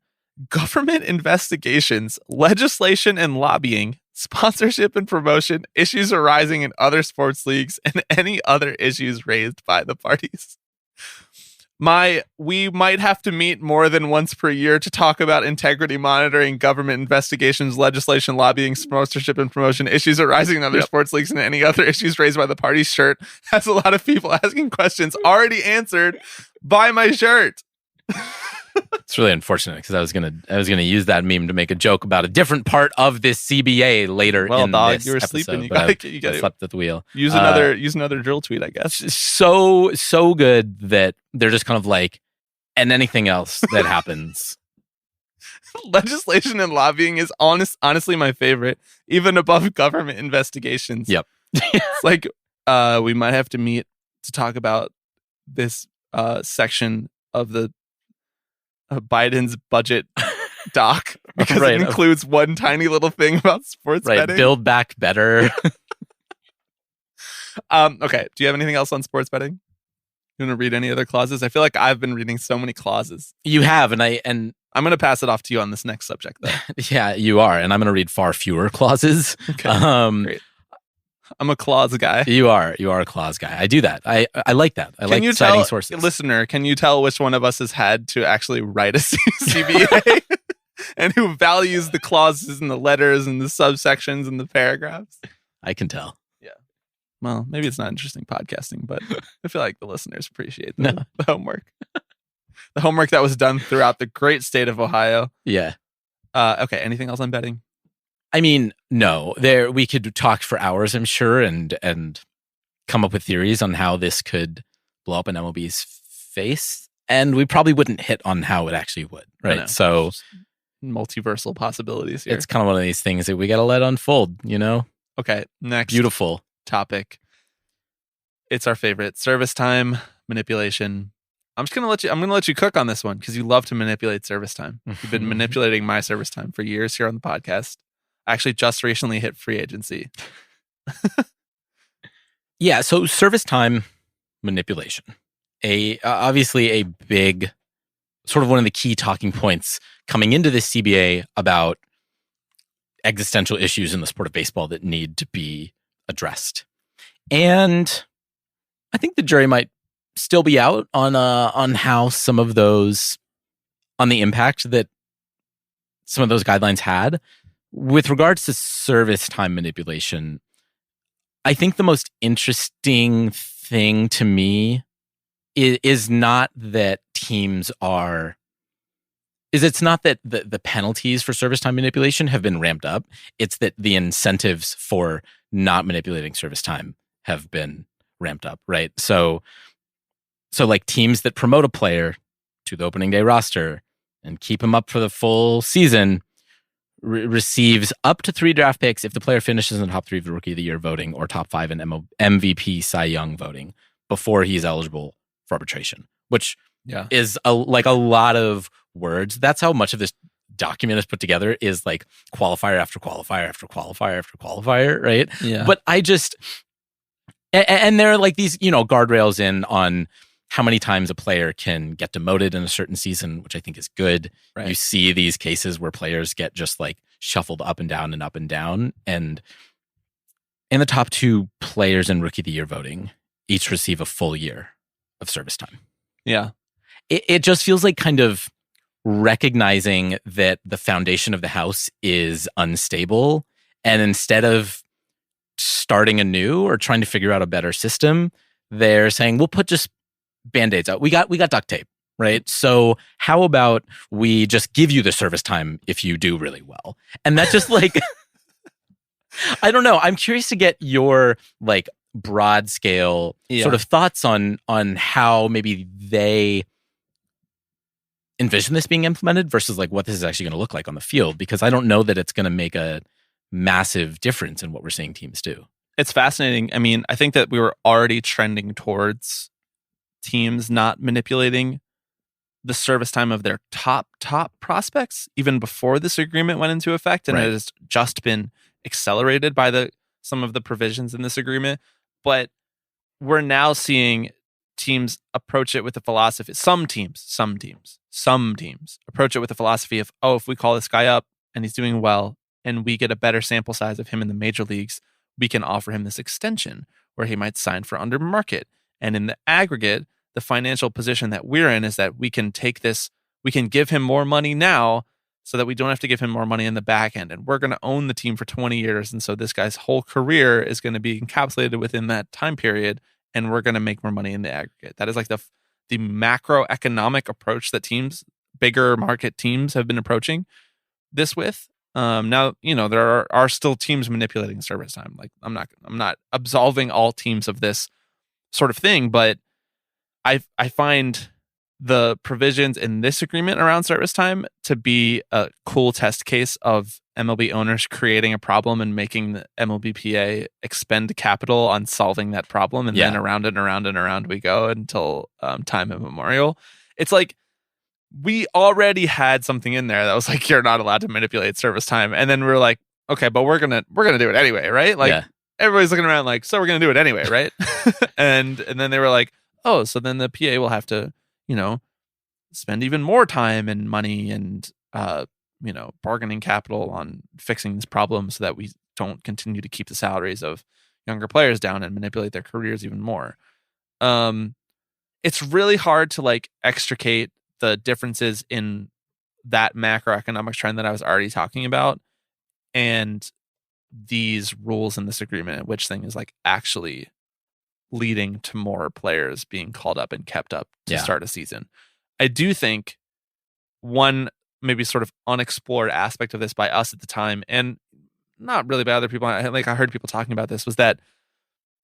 government investigations, legislation and lobbying, sponsorship and promotion, issues arising in other sports leagues, and any other issues raised by the parties. We might have to meet more than once per year to talk about integrity monitoring, government investigations, legislation, lobbying, sponsorship and promotion, issues arising in other sports leagues, and any other issues raised by the parties. Shirt has a lot of people asking questions already answered by my shirt. It's really unfortunate because I was gonna use that meme to make a joke about a different part of this CBA later. Well, in dog, this you were episode, sleeping. You got slept at the wheel. Use another drill tweet, I guess. So good that they're just kind of like, and anything else that happens. Legislation and lobbying is honestly my favorite, even above government investigations. Yep. It's like we might have to meet to talk about this section of the Biden's budget doc because it includes one tiny little thing about sports betting. Build back better. Okay. Do you have anything else on sports betting? You want to read any other clauses? I feel like I've been reading so many clauses. You have, and I'm going to pass it off to you on this next subject, though. Yeah, you are, and I'm going to read far fewer clauses. Okay, great. I'm a clause guy. You are a clause guy. I do that. I like that. I like citing sources. Listener, can you tell which one of us has had to actually write a CBA and who values the clauses and the letters and the subsections and the paragraphs? I can tell. Yeah. Well, maybe it's not interesting podcasting, but I feel like the listeners appreciate the homework. The homework that was done throughout the great state of Ohio. Yeah. Okay. Anything else on betting? I mean, no. We could talk for hours, I'm sure, and come up with theories on how this could blow up in MLB's face, and we probably wouldn't hit on how it actually would, right? So, multiversal possibilities here. It's kind of one of these things that we got to let unfold, you know? Okay, next beautiful topic. It's our favorite: service time manipulation. I'm gonna let you cook on this one because you love to manipulate service time. You've been manipulating my service time for years here on the podcast. I actually just recently hit free agency. Yeah, so service time manipulation. Obviously a big, sort of one of the key talking points coming into this CBA about existential issues in the sport of baseball that need to be addressed. And I think the jury might still be out on how some of those on the impact that some of those guidelines had. With regards to service time manipulation, I think the most interesting thing to me is not that it's not that the penalties for service time manipulation have been ramped up. It's that the incentives for not manipulating service time have been ramped up, right? So like teams that promote a player to the opening day roster and keep him up for the full season receives up to 3 draft picks if the player finishes in the top 3 of the Rookie of the Year voting or top 5 in MVP Cy Young voting before he's eligible for arbitration, which is a lot of words. That's how much of this document is put together, is like qualifier after qualifier after qualifier after qualifier, right? Yeah. But and there are like these, guardrails in on how many times a player can get demoted in a certain season, which I think is good. Right. You see these cases where players get just like shuffled up and down and up and down. And in the top 2 players in Rookie of the Year voting each receive a full year of service time. Yeah. It just feels like kind of recognizing that the foundation of the house is unstable. And instead of starting anew or trying to figure out a better system, they're saying, we'll put just Band-Aids out. We got duct tape, right? So how about we just give you the service time if you do really well? And that just like, I don't know. I'm curious to get your like broad scale sort of thoughts on how maybe they envision this being implemented versus like what this is actually going to look like on the field, because I don't know that it's going to make a massive difference in what we're seeing teams do. It's fascinating. I mean, I think that we were already trending towards teams not manipulating the service time of their top prospects even before this agreement went into effect, and it has just been accelerated by some of the provisions in this agreement. But we're now seeing teams approach it with the philosophy. Some teams approach it with the philosophy of, if we call this guy up and he's doing well and we get a better sample size of him in the major leagues, we can offer him this extension where he might sign for under market. And in the aggregate, the financial position that we're in is that we can take this, we can give him more money now so that we don't have to give him more money in the back end. And we're going to own the team for 20 years. And so this guy's whole career is going to be encapsulated within that time period. And we're going to make more money in the aggregate. That is like the macroeconomic approach that bigger market teams have been approaching this with. Now, there are still teams manipulating service time. Like I'm not absolving all teams of this sort of thing, but I find the provisions in this agreement around service time to be a cool test case of MLB owners creating a problem and making the MLBPA expend capital on solving that problem, and then around and around and around we go until time immemorial. It's like we already had something in there that was like, you're not allowed to manipulate service time, and then we're like, okay, but we're gonna do it anyway, right? Like everybody's looking around like, so we're gonna do it anyway, right? and then they were like, oh, so then the PA will have to, spend even more time and money and bargaining capital on fixing this problem so that we don't continue to keep the salaries of younger players down and manipulate their careers even more. It's really hard to like extricate the differences in that macroeconomic trend that I was already talking about and these rules in this agreement, which thing is like actually leading to more players being called up and kept up to start a season. I do think one maybe sort of unexplored aspect of this by us at the time, and not really by other people, I heard people talking about this, was that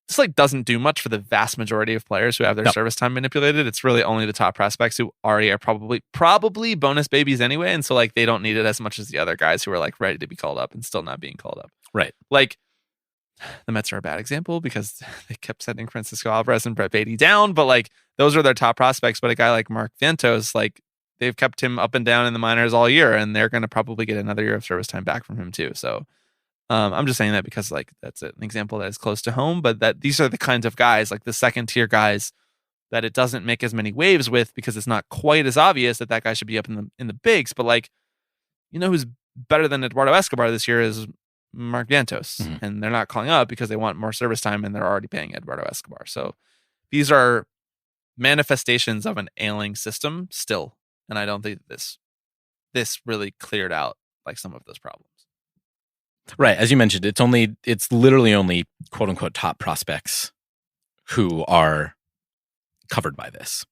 this like doesn't do much for the vast majority of players who have their service time manipulated. It's really only the top prospects who already are probably bonus babies anyway, and so like they don't need it as much as the other guys who are like ready to be called up and still not being called up. Right. Like the Mets are a bad example because they kept sending Francisco Alvarez and Brett Baty down, but like those are their top prospects. But a guy like Mark Vientos, like they've kept him up and down in the minors all year, and they're going to probably get another year of service time back from him too. So I'm just saying that because like that's an example that is close to home, but that these are the kinds of guys, like the second tier guys, that it doesn't make as many waves with because it's not quite as obvious that guy should be up in the bigs. But like, who's better than Eduardo Escobar this year is Mark Vientos, and they're not calling up because they want more service time and they're already paying Eduardo Escobar. So these are manifestations of an ailing system still. and I don't think this really cleared out like some of those problems. Right. As you mentioned, it's literally only quote unquote top prospects who are covered by this.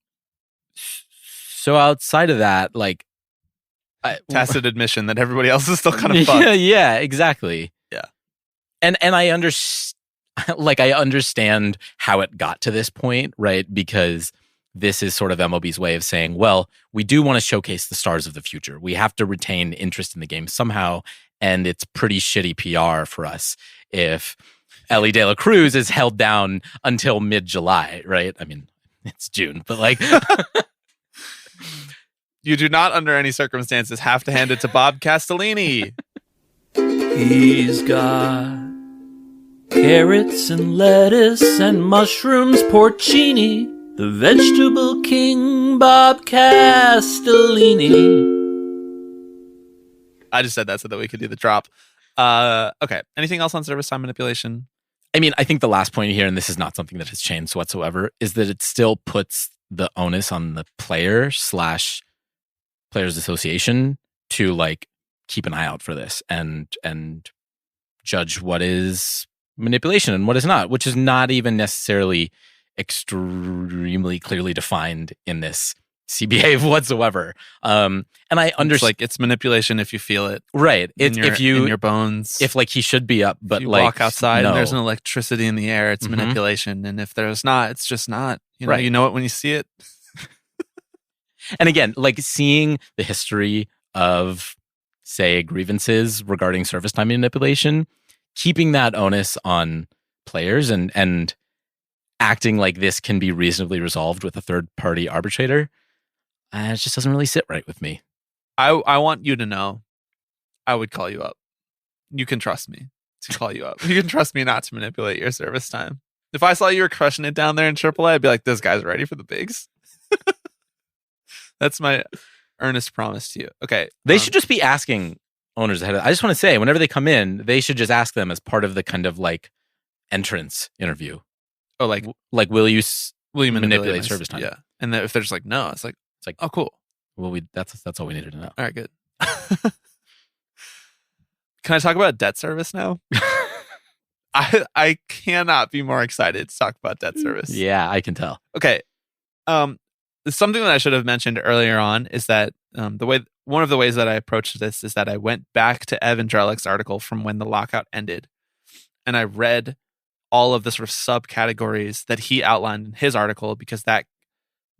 So outside of that, like tacit admission that everybody else is still kind of fucked. Yeah, exactly. Yeah. And I understand how it got to this point, right? Because this is sort of MLB's way of saying, well, we do want to showcase the stars of the future. We have to retain interest in the game somehow. And it's pretty shitty PR for us if Ellie De La Cruz is held down until mid-July, right? I mean, it's June, but like... You do not, under any circumstances, have to hand it to Bob Castellini. He's got carrots and lettuce and mushrooms, porcini. The vegetable king, Bob Castellini. I just said that so that we could do the drop. Okay. Anything else on service time manipulation? I mean, I think the last point here, and this is not something that has changed whatsoever, is that it still puts the onus on the player/players association to like keep an eye out for this and judge what is manipulation and what is not, which is not even necessarily extremely clearly defined in this CBA whatsoever. And I understand, like, it's manipulation if you feel it, right? It's in your bones. If like he should be up, but if you like walk outside no. and there's an electricity in the air, it's manipulation. And if there's not, it's just not. You know, Right. You know it when you see it. And again, like seeing the history of, say, grievances regarding service time manipulation, keeping that onus on players and acting like this can be reasonably resolved with a third-party arbitrator, it just doesn't really sit right with me. I want you to know, I would call you up. You can trust me to call you up. You can trust me not to manipulate your service time. If I saw you were crushing it down there in AAA, I'd be like, this guy's ready for the bigs. That's my earnest promise to you. Okay. They should just be asking owners ahead of. I just want to say, whenever they come in, they should just ask them as part of the kind of like entrance interview. Oh, like will you manipulate service time? Yeah. And then if they're just like, no, it's like, oh, cool. Well, that's all we needed to know. All right, good. Can I talk about debt service now? I cannot be more excited to talk about debt service. Yeah, I can tell. Okay. Something that I should have mentioned earlier on is that one of the ways that I approached this is that I went back to Evan Drellick's article from when the lockout ended, and I read all of the sort of subcategories that he outlined in his article, because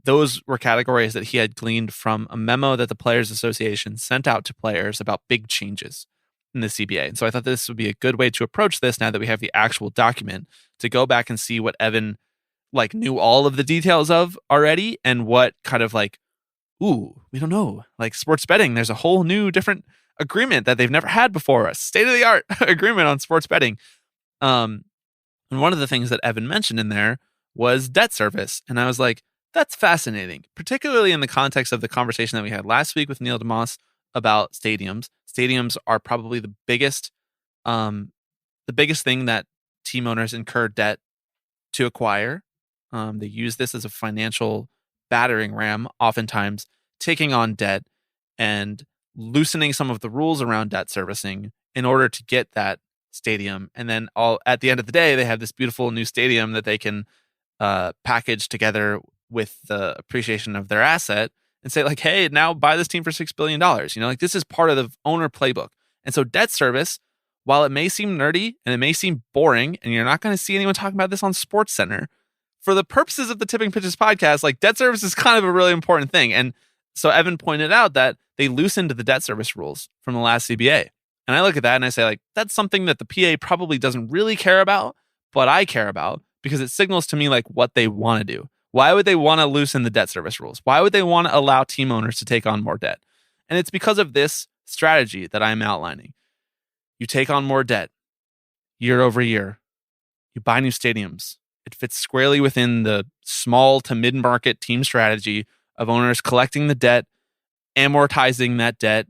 those were categories that he had gleaned from a memo that the Players Association sent out to players about big changes in the CBA. And so I thought this would be a good way to approach this now that we have the actual document, to go back and see what Evan like knew all of the details of already, and what kind of like, ooh, we don't know, like sports betting, there's a whole new different agreement that they've never had before, a state-of-the-art agreement on sports betting. And one of the things that Evan mentioned in there was debt service. And I was like, that's fascinating, particularly in the context of the conversation that we had last week with Neil DeMoss about stadiums. Stadiums are probably the biggest thing that team owners incur debt to acquire. They use this as a financial battering ram, oftentimes taking on debt and loosening some of the rules around debt servicing in order to get that stadium. And then at the end of the day, they have this beautiful new stadium that they can package together with the appreciation of their asset and say like, hey, now buy this team for $6 billion. You know, like this is part of the owner playbook. And so debt service, while it may seem nerdy and it may seem boring, and you're not going to see anyone talking about this on SportsCenter, for the purposes of the Tipping Pitches podcast, like debt service is kind of a really important thing. And so Evan pointed out that they loosened the debt service rules from the last CBA. And I look at that and I say, like, that's something that the PA probably doesn't really care about, but I care about, because it signals to me like what they want to do. Why would they want to loosen the debt service rules? Why would they want to allow team owners to take on more debt? And it's because of this strategy that I'm outlining. You take on more debt year over year. You buy new stadiums. It fits squarely within the small to mid-market team strategy of owners collecting the debt, amortizing that debt,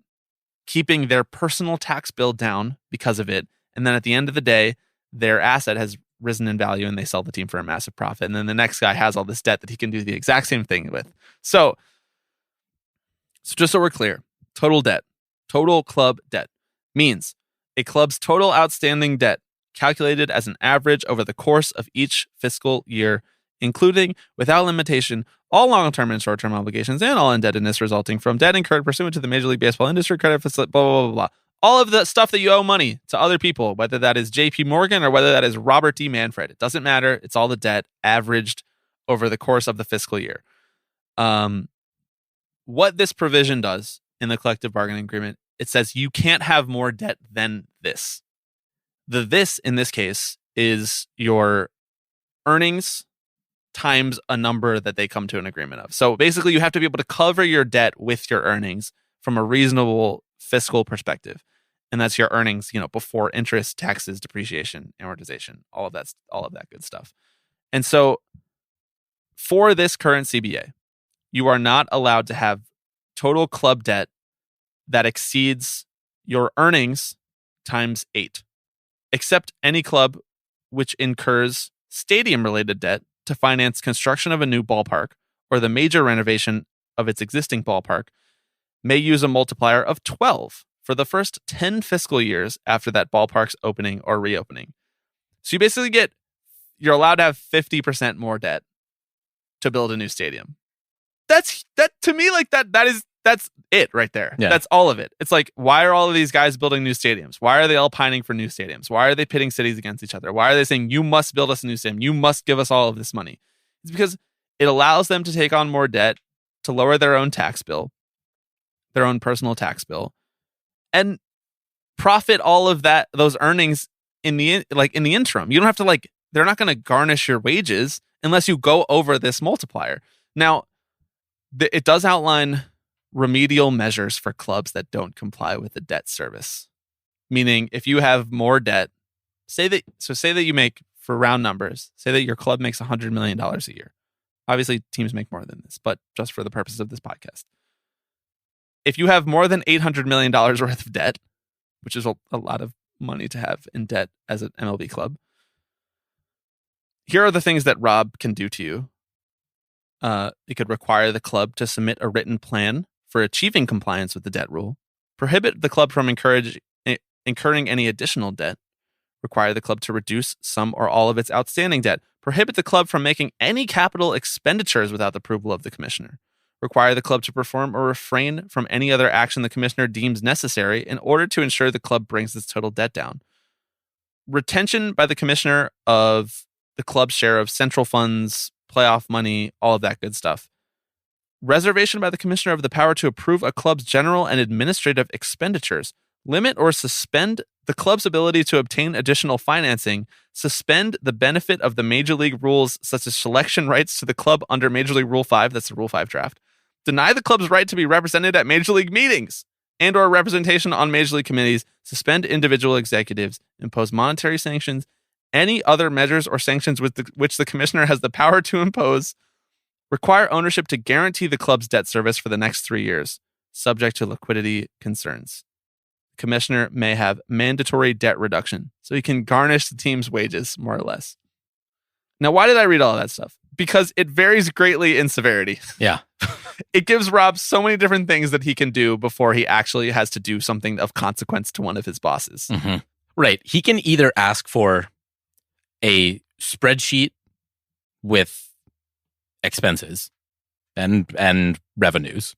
keeping their personal tax bill down because of it. And then at the end of the day, their asset has risen in value and they sell the team for a massive profit. And then the next guy has all this debt that he can do the exact same thing with. So So just so we're clear, total club debt means a club's total outstanding debt calculated as an average over the course of each fiscal year, including, without limitation, all long-term and short-term obligations and all indebtedness resulting from debt incurred pursuant to the Major League Baseball industry credit facility, blah, blah, blah, blah. All of the stuff that you owe money to other people, whether that is JP Morgan or whether that is Robert D. Manfred. It doesn't matter. It's all the debt averaged over the course of the fiscal year. What this provision does in the collective bargaining agreement, it says you can't have more debt than this. The this in this case is your earnings times a number that they come to an agreement of. So basically you have to be able to cover your debt with your earnings from a reasonable fiscal perspective. And that's your earnings, before interest, taxes, depreciation, amortization, all of that good stuff. And so for this current CBA, you are not allowed to have total club debt that exceeds your earnings times 8, except any club which incurs stadium-related debt to finance construction of a new ballpark or the major renovation of its existing ballpark may use a multiplier of 12 for the first 10 fiscal years after that ballpark's opening or reopening. So you basically you're allowed to have 50% more debt to build a new stadium. That to me, like that's it right there. Yeah. That's all of it. It's like, why are all of these guys building new stadiums? Why are they all pining for new stadiums? Why are they pitting cities against each other? Why are they saying, you must build us a new stadium? You must give us all of this money. It's because it allows them to take on more debt to lower their own tax bill, their own personal tax bill, and profit all of those earnings in the interim. You don't have to they're not going to garnish your wages unless you go over this multiplier. Now, it does outline remedial measures for clubs that don't comply with the debt service. Meaning, if you have more debt, say that you make, for round numbers, say that your club makes $100 million a year. Obviously, teams make more than this, but just for the purposes of this podcast. If you have more than $800 million worth of debt, which is a lot of money to have in debt as an MLB club, here are the things that Rob can do to you. It could require the club to submit a written plan for achieving compliance with the debt rule, prohibit the club from incurring any additional debt, require the club to reduce some or all of its outstanding debt, prohibit the club from making any capital expenditures without the approval of the commissioner, require the club to perform or refrain from any other action the commissioner deems necessary in order to ensure the club brings its total debt down, retention by the commissioner of the club's share of central funds, playoff money, all of that good stuff. Reservation by the commissioner of the power to approve a club's general and administrative expenditures, limit or suspend the club's ability to obtain additional financing, suspend the benefit of the Major League rules such as selection rights to the club under Major League Rule 5, that's the Rule 5 draft, deny the club's right to be represented at Major League meetings and or representation on Major League committees, suspend individual executives, impose monetary sanctions, any other measures or sanctions which the commissioner has the power to impose, require ownership to guarantee the club's debt service for the next 3 years, subject to liquidity concerns. The commissioner may have mandatory debt reduction, so he can garnish the team's wages, more or less. Now, why did I read all that stuff? Because it varies greatly in severity. Yeah. It gives Rob so many different things that he can do before he actually has to do something of consequence to one of his bosses. Mm-hmm. Right. He can either ask for a spreadsheet with expenses and revenues,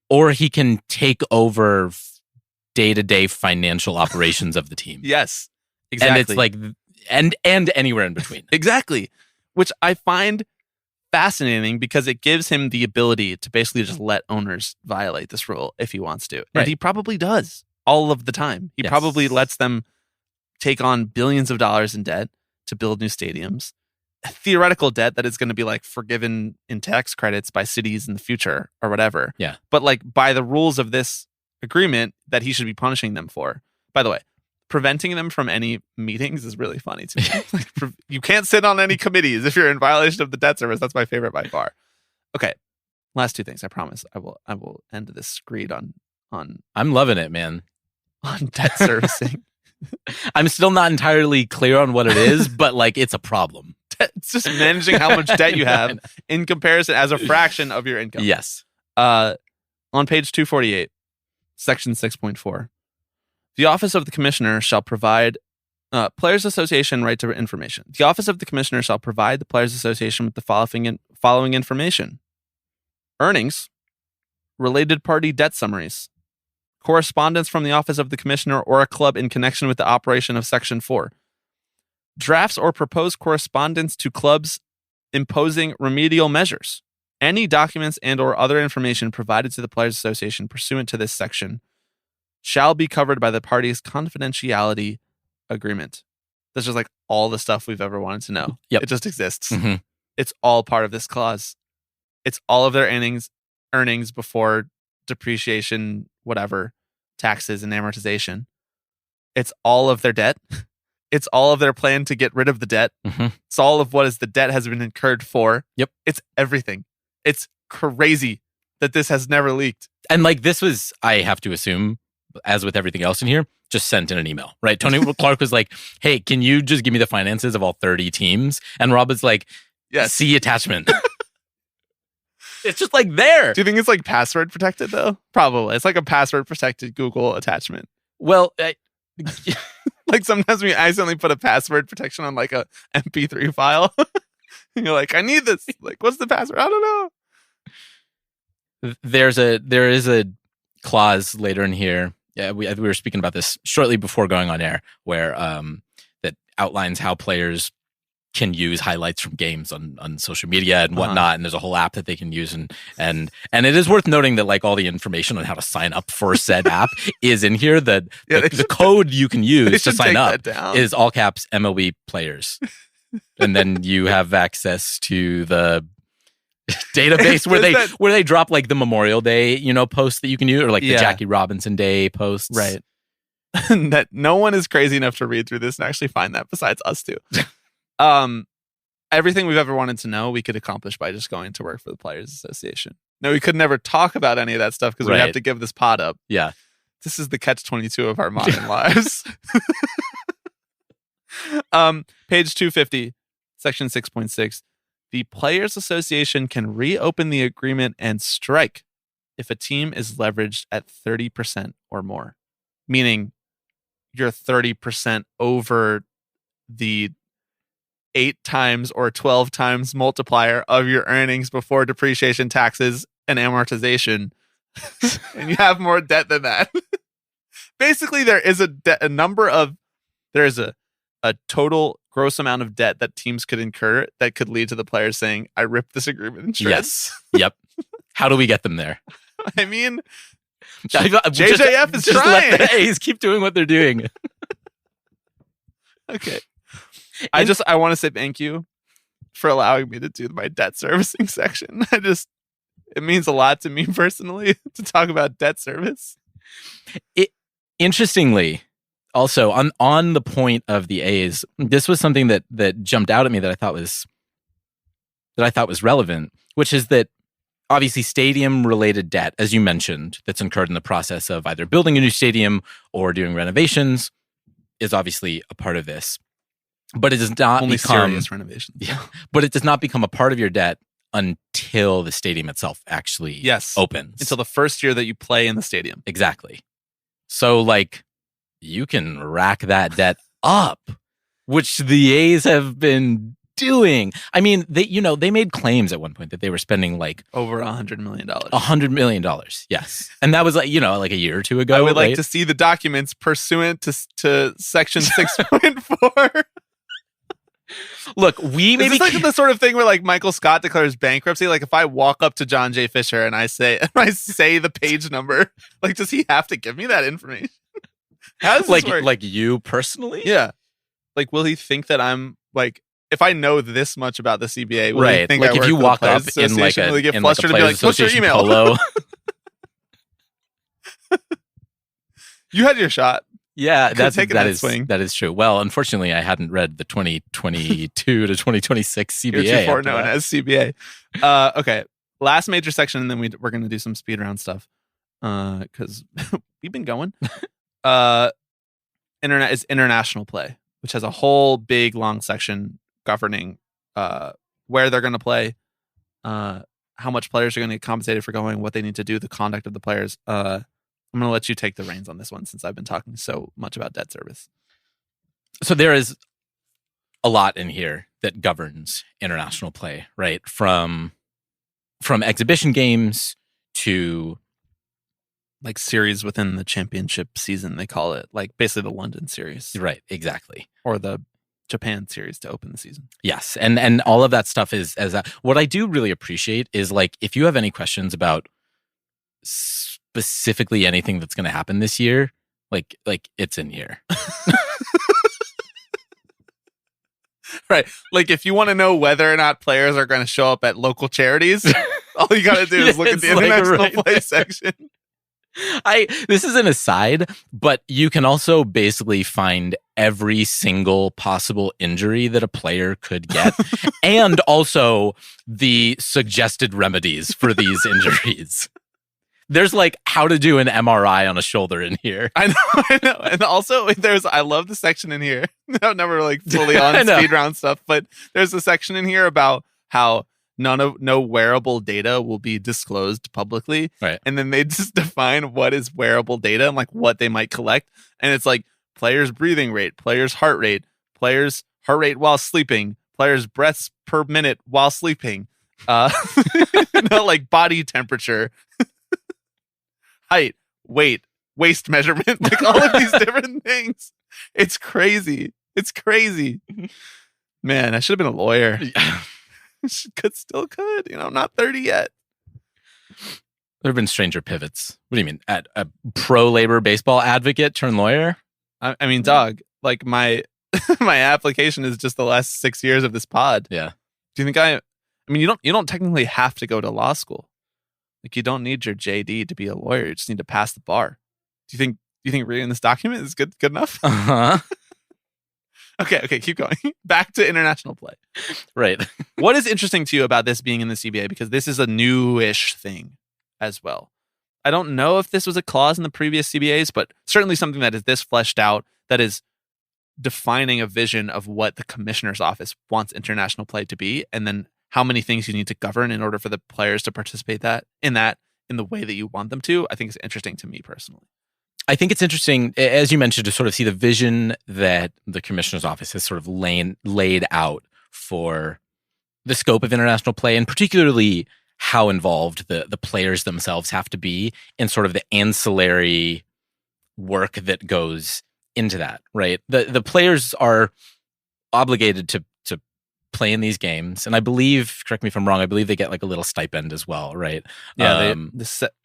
or he can take over day-to-day financial operations of the team. Yes, exactly. And it's like, and anywhere in between. Exactly. Which I find fascinating because it gives him the ability to basically just let owners violate this rule if he wants to. And Right. he probably does all of the time. He Yes. probably lets them take on billions of dollars in debt to build new stadiums. Theoretical debt that is going to be forgiven in tax credits by cities in the future or whatever. Yeah. But by the rules of this agreement that he should be punishing them for. By the way, preventing them from any meetings is really funny to me. You can't sit on any committees if you're in violation of the debt service. That's my favorite by far. Okay. Last two things. I promise I will end this screed on I'm loving it, man. on debt servicing. I'm still not entirely clear on what it is, but it's a problem. It's just managing how much debt you have in comparison as a fraction of your income. Yes. On page 248, section 6.4, the Office of the Commissioner shall provide Players Association right to information. The Office of the Commissioner shall provide the Players Association with the following information: earnings, related party debt summaries, correspondence from the Office of the Commissioner or a club in connection with the operation of Section 4, drafts or proposed correspondence to clubs imposing remedial measures, any documents and or other information provided to the Players Association pursuant to this section shall be covered by the parties' confidentiality agreement. That's just like all the stuff we've ever wanted to know. Yep. It just exists. Mm-hmm. It's all part of this clause. It's all of their earnings before depreciation, whatever, taxes and amortization. It's all of their debt. It's all of their plan to get rid of the debt. Mm-hmm. It's all of what is the debt has been incurred for. Yep. It's everything. It's crazy that this has never leaked. And like this was, I have to assume, as with everything else in here, just sent in an email, right? Tony Clark was like, hey, can you just give me the finances of all 30 teams? And Rob was like, Yes. see attachment. It's just like there. Do you think it's like password protected though? Probably. It's like a password protected Google attachment. Well, Like sometimes we accidentally put a password protection on like a MP3 file. And you're like, I need this. Like, what's the password? I don't know. there is a clause later in here. Yeah, we were speaking about this shortly before going on air, where that outlines how players can use highlights from games on social media and whatnot, and there's a whole app that they can use, and it is worth noting that like all the information on how to sign up for said app is in here. The code you can use to sign up is all caps MLB players, and then you have access to the database where they drop like the Memorial Day posts that you can use, or like the Jackie Robinson Day posts, right? That no one is crazy enough to read through this and actually find that besides us two. Everything we've ever wanted to know, we could accomplish by just going to work for the Players Association. No, we could never talk about any of that stuff because we have to give this pod up. Yeah. This is the catch-22 of our modern lives. Page 250, section 6.6. The Players Association can reopen the agreement and strike if a team is leveraged at 30% or more. Meaning you're 30% over the 8 times or 12 times multiplier of your earnings before depreciation, taxes, and amortization. And you have more debt than that. Basically, there is a total gross amount of debt that teams could incur that could lead to the players saying, I ripped this agreement in shreds. Yes. Yep. How do we get them there? I mean, JJF is trying. Let the A's keep doing what they're doing. Okay. I want to say thank you for allowing me to do my debt servicing section. It means a lot to me personally to talk about debt service. Interestingly, also on the point of the A's, this was something that jumped out at me that I thought was relevant, which is that obviously stadium related debt, as you mentioned, that's incurred in the process of either building a new stadium or doing renovations is obviously a part of this. But it does not only become serious renovations. Yeah, but it does not become a part of your debt until the stadium itself actually opens. Until the first year that you play in the stadium. Exactly. So like you can rack that debt up, which the A's have been doing. I mean, they made claims at one point that they were spending like over $100 million. $100 million, yes. And that was like a year or two ago. I would like to see the documents pursuant to section 6.4. Look, we maybe is this like the sort of thing where like Michael Scott declares bankruptcy. Like if I walk up to John J. Fisher and I say the page number, like does he have to give me that information? How does this work? Like you personally? Yeah. Like will he think that I'm like if I know this much about the CBA? Will he think like I if work you for walk the up Players in like Association? a Will he get in flustered like a and be like, "What's your Association email?" polo. You had your shot. Yeah, that is true. Well, unfortunately, I hadn't read the 2022 to 2026 CBA. Heretofore known as CBA. Okay, last major section, and then we're going to do some speed round stuff because we've been going. Internet is international play, which has a whole big long section governing where they're going to play, how how much players are going to get compensated for going, what they need to do, the conduct of the players. I'm going to let you take the reins on this one since I've been talking so much about debt service. So there is a lot in here that governs international play, right? From exhibition games to like series within the championship season, they call it, like basically the London series, right, exactly, or the Japan series to open the season. Yes, and all of that stuff is what I do really appreciate is like if you have any questions about specifically anything that's going to happen this year, like it's in here. Right. Like if you want to know whether or not players are going to show up at local charities, all you got to do is look at the international play section. This is an aside, but you can also basically find every single possible injury that a player could get and also the suggested remedies for these injuries. There's like how to do an MRI on a shoulder in here. I know. And also I love the section in here. I'm never like fully on speed round stuff, but there's a section in here about how no wearable data will be disclosed publicly. Right. And then they just define what is wearable data and like what they might collect. And it's like players' breathing rate, players' heart rate while sleeping, players' breaths per minute while sleeping, like body temperature, height, weight, waist measurement, like all of these different things. It's crazy. Man, I should have been a lawyer. Could. I'm not 30 yet. There have been stranger pivots. What do you mean? At a pro labor baseball advocate turned lawyer? I mean, dog, like my application is just the last 6 years of this pod. Yeah. Do you think you don't technically have to go to law school. Like you don't need your JD to be a lawyer. You just need to pass the bar. Do you think reading this document is good enough? Uh-huh. Okay, keep going. Back to international play. Right. What is interesting to you about this being in the CBA? Because this is a newish thing as well. I don't know if this was a clause in the previous CBAs, but certainly something that is this fleshed out, that is defining a vision of what the commissioner's office wants international play to be, and then how many things you need to govern in order for the players to participate in the way that you want them to. I think it's interesting to me personally. I think it's interesting, as you mentioned, to sort of see the vision that the commissioner's office has sort of laid out for the scope of international play, and particularly how involved the players themselves have to be in sort of the ancillary work that goes into that, right? The players are obligated to play in these games, and I believe, correct me if I'm wrong, I believe they get like a little stipend as well, right? Yeah,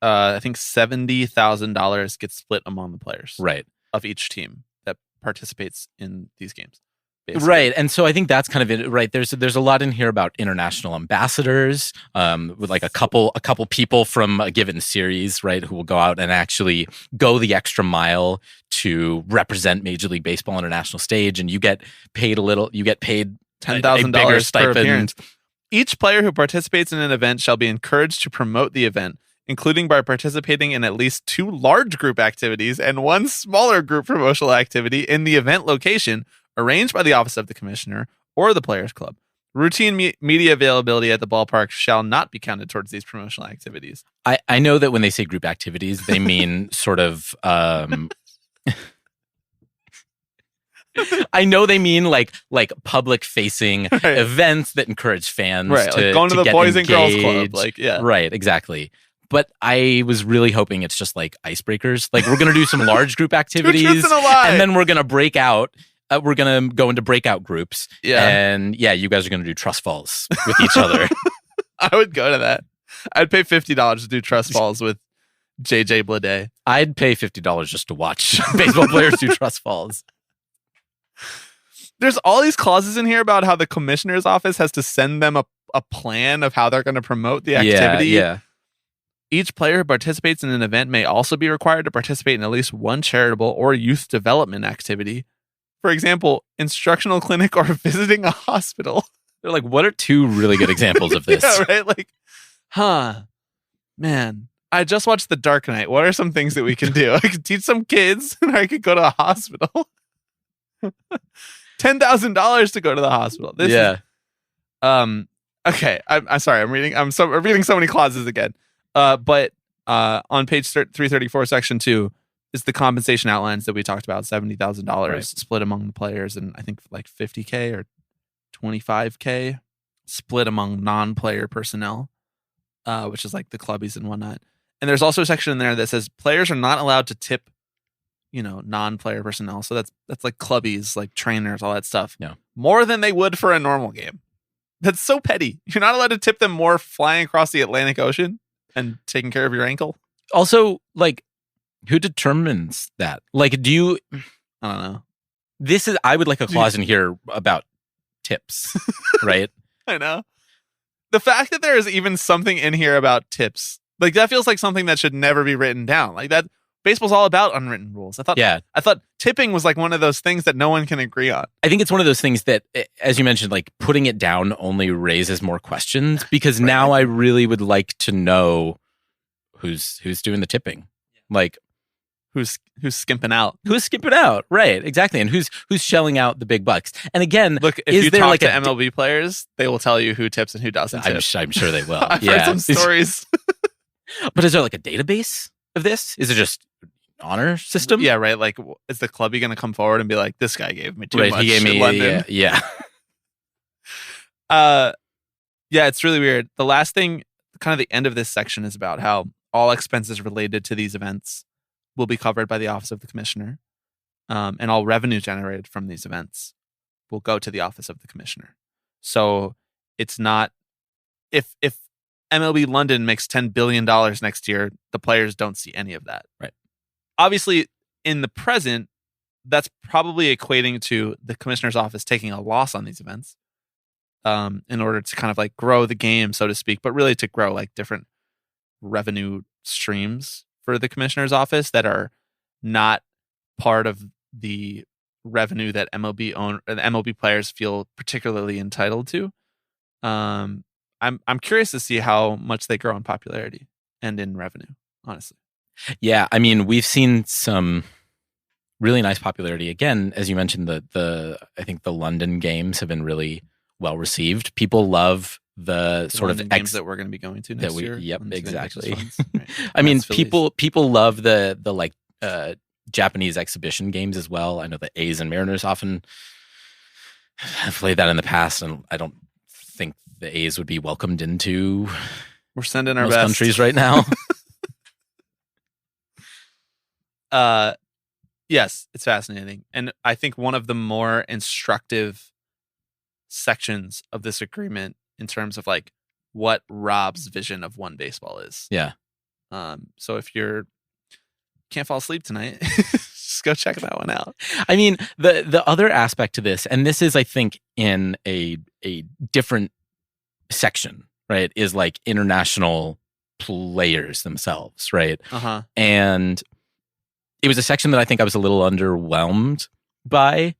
I think $70,000 gets split among the players, right, of each team that participates in these games, basically. Right. And so I think that's kind of it, right? There's a lot in here about international ambassadors, with like a couple people from a given series, right, who will go out and actually go the extra mile to represent Major League Baseball on a national stage, and you get paid $10,000 per appearance. Each player who participates in an event shall be encouraged to promote the event, including by participating in at least 2 large group activities and 1 smaller group promotional activity in the event location arranged by the office of the commissioner or the players club. Routine media availability at the ballpark shall not be counted towards these promotional activities. I know that when they say group activities, they mean sort of I know they mean like public facing events that encourage fans to like going to the Boys and Girls Club, right, exactly. But I was really hoping it's just like icebreakers. Like we're gonna do some large group activities, and then we're gonna break out. We're gonna go into breakout groups, and you guys are gonna do trust falls with each other. I would go to that. I'd pay $50 to do trust falls with JJ Bleday. I'd pay $50 just to watch baseball players do trust falls. There's all these clauses in here about how the commissioner's office has to send them a plan of how they're going to promote the activity. Yeah. Each player who participates in an event may also be required to participate in at least 1 charitable or youth development activity. For example, instructional clinic or visiting a hospital. They're like, what are 2 really good examples of this? Yeah, right? Like, man, I just watched The Dark Knight. What are some things that we can do? I could teach some kids, and I could go to a hospital. $10,000 to go to the hospital. Okay, I'm sorry. I'm reading so many clauses again. But on page 334, section 2 is the compensation outlines that we talked about. $70,000 split among the players, and I think like $50K or $25K split among non-player personnel, which is like the clubbies and whatnot. And there's also a section in there that says players are not allowed to tip, non-player personnel. So that's like clubbies, like trainers, all that stuff. Yeah. More than they would for a normal game. That's so petty. You're not allowed to tip them more flying across the Atlantic Ocean and taking care of your ankle. Also, like, who determines that? Like, do you? I don't know. I would like a clause in here about tips, right? I know. The fact that there is even something in here about tips, like that feels like something that should never be written down. Like that, baseball's all about unwritten rules. I thought tipping was like one of those things that no one can agree on. I think it's one of those things that, as you mentioned, like putting it down only raises more questions because now I really would like to know who's doing the tipping, like who's skimping out, right? Exactly, and who's shelling out the big bucks. And again, look, if you talk to MLB players, they will tell you who tips and who doesn't. I'm sure they will. I've heard some stories. But is there like a database of this? Is it just honor system? Yeah, right. Like, is the clubby going to come forward and be like, "This guy gave me too much"? He gave me London. Yeah. Yeah, it's really weird. The last thing, kind of the end of this section, is about how all expenses related to these events will be covered by the Office of the Commissioner, and all revenue generated from these events will go to the Office of the Commissioner. So it's not if MLB London makes $10 billion next year, the players don't see any of that. Right. Obviously, in the present, that's probably equating to the commissioner's office taking a loss on these events in order to kind of like grow the game, so to speak, but really to grow like different revenue streams for the commissioner's office that are not part of the revenue that MLB players feel particularly entitled to. I'm curious to see how much they grow in popularity and in revenue, honestly. Yeah, I mean, we've seen some really nice popularity. Again, as you mentioned, I think the London games have been really well received. People love the sort of games that we're going to be going to next year. Yep, exactly. Right. I mean, people love the like Japanese exhibition games as well. I know the A's and Mariners often have played that in the past, and I don't think the A's would be welcomed into we're sending our most best countries right now. Yes, it's fascinating. And I think one of the more instructive sections of this agreement in terms of like what Rob's vision of one baseball is. Yeah. So if you can't fall asleep tonight, just go check that one out. I mean, the other aspect to this, and this is, I think, in a different section, right, is like international players themselves, right? Uh-huh. And it was a section that I think I was a little underwhelmed by.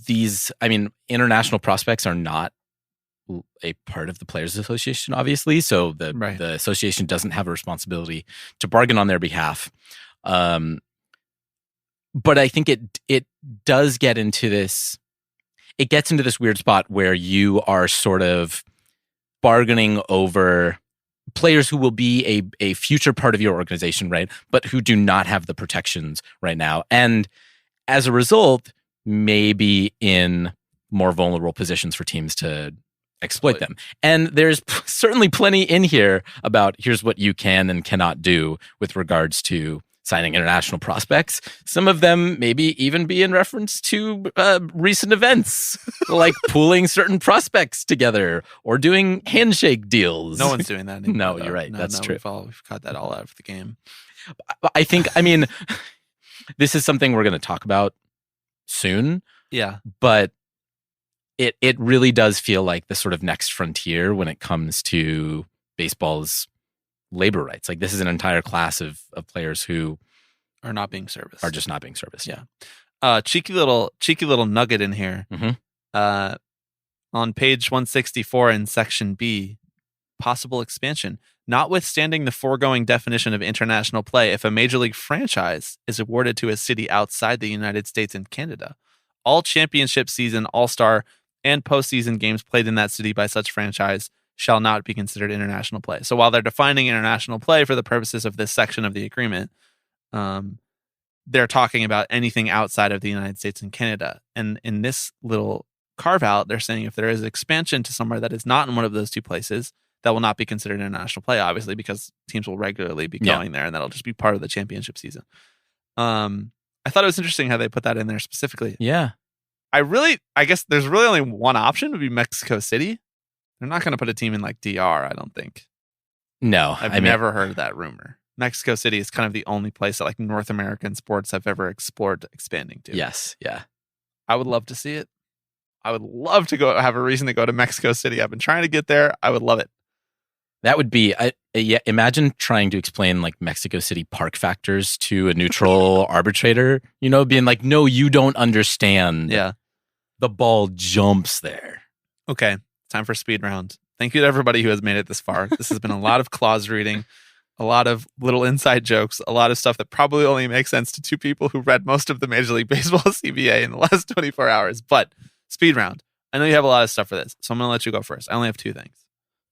These, I mean, international prospects are not a part of the Players Association, obviously. So the association doesn't have a responsibility to bargain on their behalf. But I think it does get into this. It gets into this weird spot where you are sort of bargaining over players who will be a future part of your organization, right? But who do not have the protections right now. And as a result, maybe in more vulnerable positions for teams to exploit them. And there's certainly plenty in here about here's what you can and cannot do with regards to signing international prospects. Some of them maybe even be in reference to recent events, like pooling certain prospects together or doing handshake deals. No one's doing that anymore. No, you're right. That's true. We've cut that all out of the game. I mean, this is something we're going to talk about soon. Yeah. But it really does feel like the sort of next frontier when it comes to baseball's labor rights. Like this is an entire class of players who are not being serviced. Are just not being serviced. Yeah. Cheeky little nugget in here. Mm-hmm. On page 164 in section B, possible expansion. Notwithstanding the foregoing definition of international play, if a major league franchise is awarded to a city outside the United States and Canada, all championship season, all-star, and postseason games played in that city by such franchise shall not be considered international play. So while they're defining international play for the purposes of this section of the agreement, they're talking about anything outside of the United States and Canada. And in this little carve out, they're saying if there is expansion to somewhere that is not in one of those two places, that will not be considered international play, obviously, because teams will regularly be going there, and that'll just be part of the championship season. I thought it was interesting how they put that in there specifically. Yeah. I guess there's really only one option, would be Mexico City. They're not going to put a team in like DR, I don't think. No. I've never heard that rumor. Mexico City is kind of the only place that like North American sports have ever explored expanding to. Yes. Yeah. I would love to see it. I would love to go have a reason to go to Mexico City. I've been trying to get there. I would love it. That would be, imagine trying to explain like Mexico City park factors to a neutral arbitrator, being like, no, you don't understand. Yeah. The ball jumps there. Okay. Time for speed round. Thank you to everybody who has made it this far. This has been a lot of clause reading, a lot of little inside jokes, a lot of stuff that probably only makes sense to two people who read most of the Major League Baseball CBA in the last 24 hours. But speed round. I know you have a lot of stuff for this, so I'm going to let you go first. I only have two things.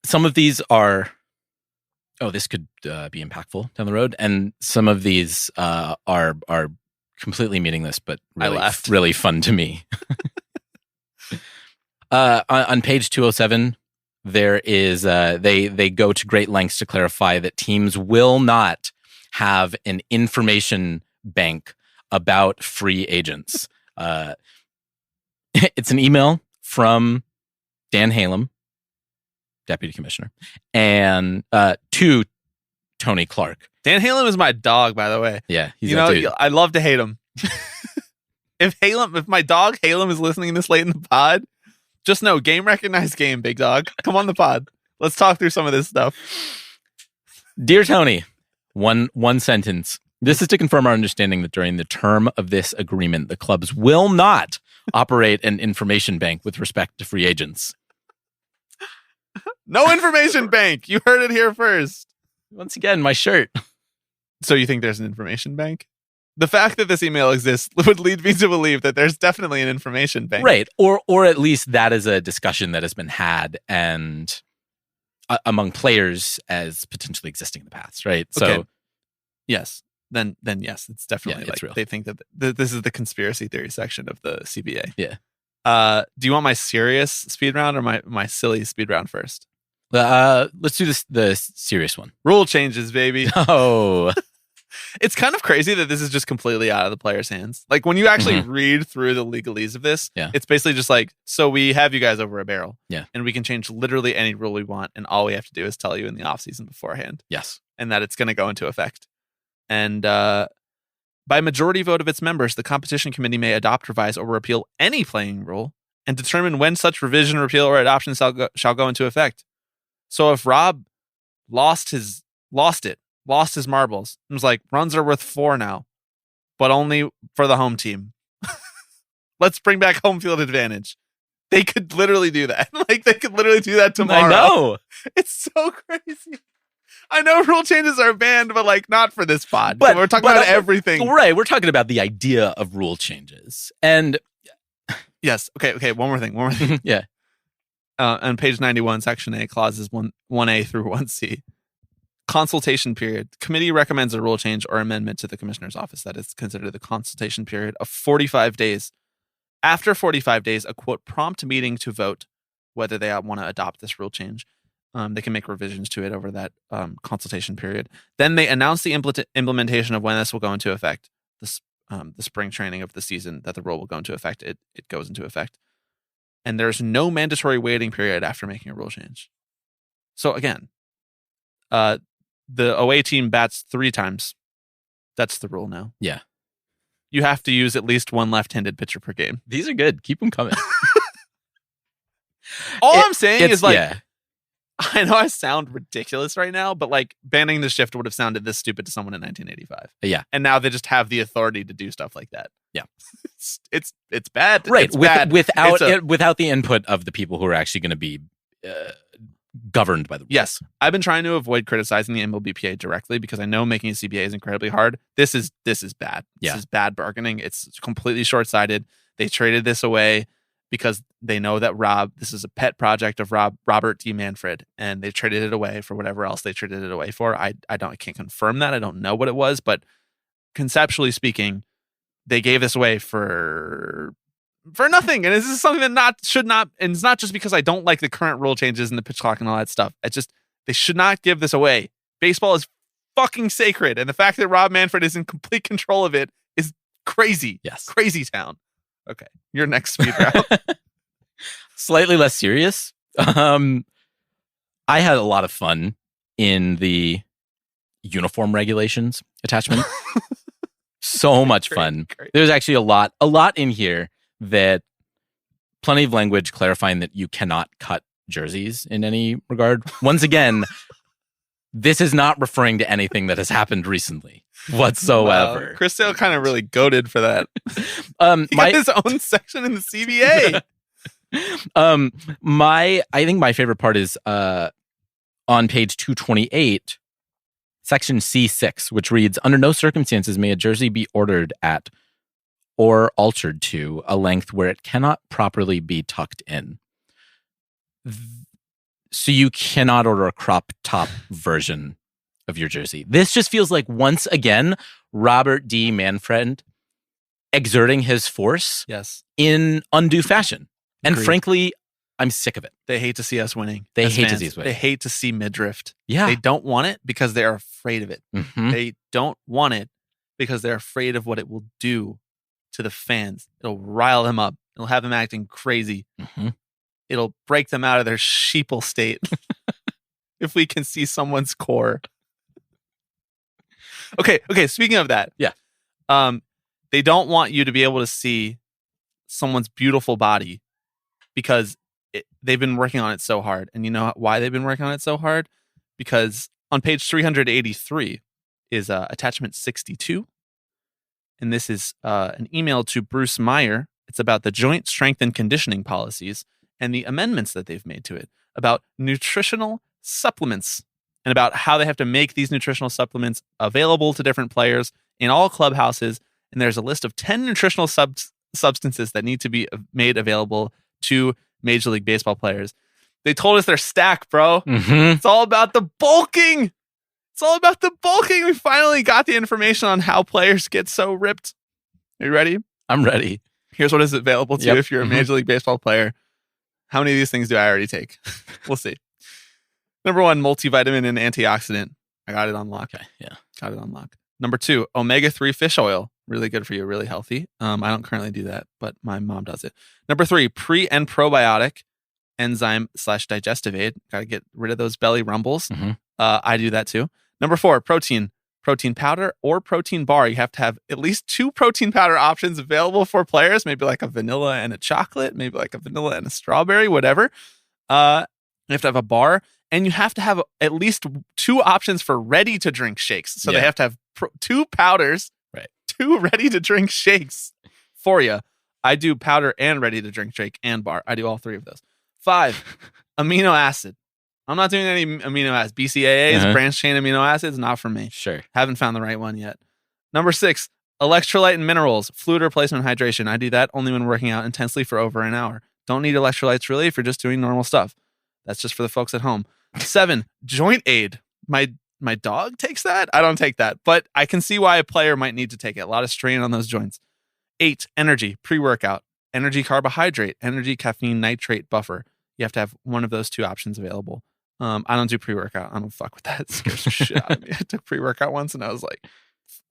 Some of these are, this could be impactful down the road. And some of these are completely meaningless, but really, really fun to me. On page 207, there is, they go to great lengths to clarify that teams will not have an information bank about free agents. It's an email from Dan Halem, Deputy Commissioner, and to Tony Clark. Dan Halem is my dog, by the way. Yeah, he's a dude. I love to hate him. If my dog Halem is listening this late in the pod, just know game recognized game, big dog. Come on the pod. Let's talk through some of this stuff. Dear Tony, one sentence. This is to confirm our understanding that during the term of this agreement, the clubs will not operate an information bank with respect to free agents. No information bank. You heard it here first. Once again, my shirt. So you think there's an information bank? The fact that this email exists would lead me to believe that there's definitely an information bank. Right. Or at least that is a discussion that has been had and among players as potentially existing in the past, right? Okay. So yes. Then yes, it's definitely it's real. They think that this is the conspiracy theory section of the CBA. Yeah. Do you want my serious speed round or my silly speed round first? Let's do the serious one. Rule changes, baby. Oh. It's kind of crazy that this is just completely out of the players' hands. Like when you actually read through the legalese of this, it's basically just like, so we have you guys over a barrel. Yeah. And we can change literally any rule we want. And all we have to do is tell you in the offseason beforehand. Yes. And that it's going to go into effect. And by majority vote of its members, the competition committee may adopt, revise, or repeal any playing rule and determine when such revision, repeal, or adoption shall go into effect. So if Rob lost his marbles, and was like, runs are worth 4 now, but only for the home team. Let's bring back home field advantage. They could literally do that. Like they could literally do that tomorrow. I know. It's so crazy. I know rule changes are banned, but like not for this pod. But we're talking about everything. Right. We're talking about the idea of rule changes. And yes. Okay. One more thing. Yeah. On page 91, section A, clauses 1A through 1C. Consultation period. Committee recommends a rule change or amendment to the commissioner's office. That is considered the consultation period of 45 days. After 45 days, a quote prompt meeting to vote whether they want to adopt this rule change. They can make revisions to it over that consultation period. Then they announce the implementation of when this will go into effect. The spring training of the season that the rule will go into effect. It goes into effect. And there's no mandatory waiting period after making a rule change. So again, the away team bats 3 times. That's the rule now. Yeah. You have to use at least one left-handed pitcher per game. These are good. Keep them coming. I'm saying is like, yeah. I know I sound ridiculous right now, but like banning the shift would have sounded this stupid to someone in 1985. Yeah. And now they just have the authority to do stuff like that. Yeah. It's bad. Right. It's bad. Without the input of the people who are actually going to be governed by the rules. Yes. I've been trying to avoid criticizing the MLBPA directly because I know making a CBA is incredibly hard. This is bad. This is bad bargaining. It's completely short-sighted. They traded this away because they know that this is a pet project of Robert D. Manfred, and they traded it away for whatever else they traded it away for. I can't confirm that. I don't know what it was, but conceptually speaking, they gave this away for nothing. And this is something that should not, and it's not just because I don't like the current rule changes and the pitch clock and all that stuff. They should not give this away. Baseball is fucking sacred, and the fact that Rob Manfred is in complete control of it is crazy. Yes. Crazy town. Okay. Your next speed round. Slightly less serious. I had a lot of fun in the uniform regulations attachment. So much fun. Great. There's actually a lot in here that plenty of language clarifying that you cannot cut jerseys in any regard. Once again, this is not referring to anything that has happened recently whatsoever. Wow. Chris Sale kind of really goated for that. He got his own section in the CBA. I think my favorite part is on page 228, section C6, which reads, under no circumstances may a jersey be ordered at or altered to a length where it cannot properly be tucked in. So you cannot order a crop top version of your jersey. This just feels like, once again, Robert D. Manfred exerting his force in undue fashion. And Agreed. Frankly, I'm sick of it. They hate to see us winning. They as hate to fans. see us winning. They hate to see midriff. Yeah. They don't want it because they're afraid of it. Mhm. They don't want it because they're afraid of what it will do to the fans. It'll rile them up. It'll have them acting crazy. Mhm. It'll break them out of their sheeple state if we can see someone's core. Okay. Speaking of that, they don't want you to be able to see someone's beautiful body because they've been working on it so hard. And you know why they've been working on it so hard? Because on page 383 is attachment 62. And this is an email to Bruce Meyer. It's about the joint strength and conditioning policies and the amendments that they've made to it, about nutritional supplements and about how they have to make these nutritional supplements available to different players in all clubhouses. And there's a list of 10 nutritional substances that need to be made available to Major League Baseball players. They told us they're stacked, bro. Mhm. It's all about the bulking. We finally got the information on how players get so ripped. Are you ready? I'm ready. Here's what is available to you if you're a Mhm. Major League Baseball player. How many of these things do I already take? We'll see. Number 1, multivitamin and antioxidant. I got it on lock. Okay, yeah. Got it on lock. Number 2, omega-3 fish oil. Really good for you, really healthy. I don't currently do that, but my mom does it. Number 3, pre and probiotic enzyme/digestive aid. Got to get rid of those belly rumbles. Mhm. I do that too. Number 4, protein powder or protein bar. You have to have at least 2 protein powder options available for players, maybe like a vanilla and a chocolate, maybe like a vanilla and a strawberry, whatever. You have to have a bar, and you have to have at least 2 options for ready to drink shakes. So they have to have 2 powders, right? 2 ready to drink shakes for you. I do powder and ready to drink shake and bar. I do all 3 of those. 5, amino acid. I'm not doing any amino acids. BCAAs, branched chain amino acids, not for me. Sure. Haven't found the right one yet. Number 6, electrolyte and minerals, fluid replacement hydration. I do that only when working out intensely for over an hour. Don't need electrolytes really if you're just doing normal stuff. That's just for the folks at home. 7, joint aid. My dog takes that. I don't take that, but I can see why a player might need to take it. A lot of strain on those joints. 8, energy, pre-workout, energy carbohydrate, energy caffeine nitrate buffer. You have to have one of those 2 options available. I don't do pre-workout. I don't fuck with that. It scares the shit out of me. I took pre-workout once and I was like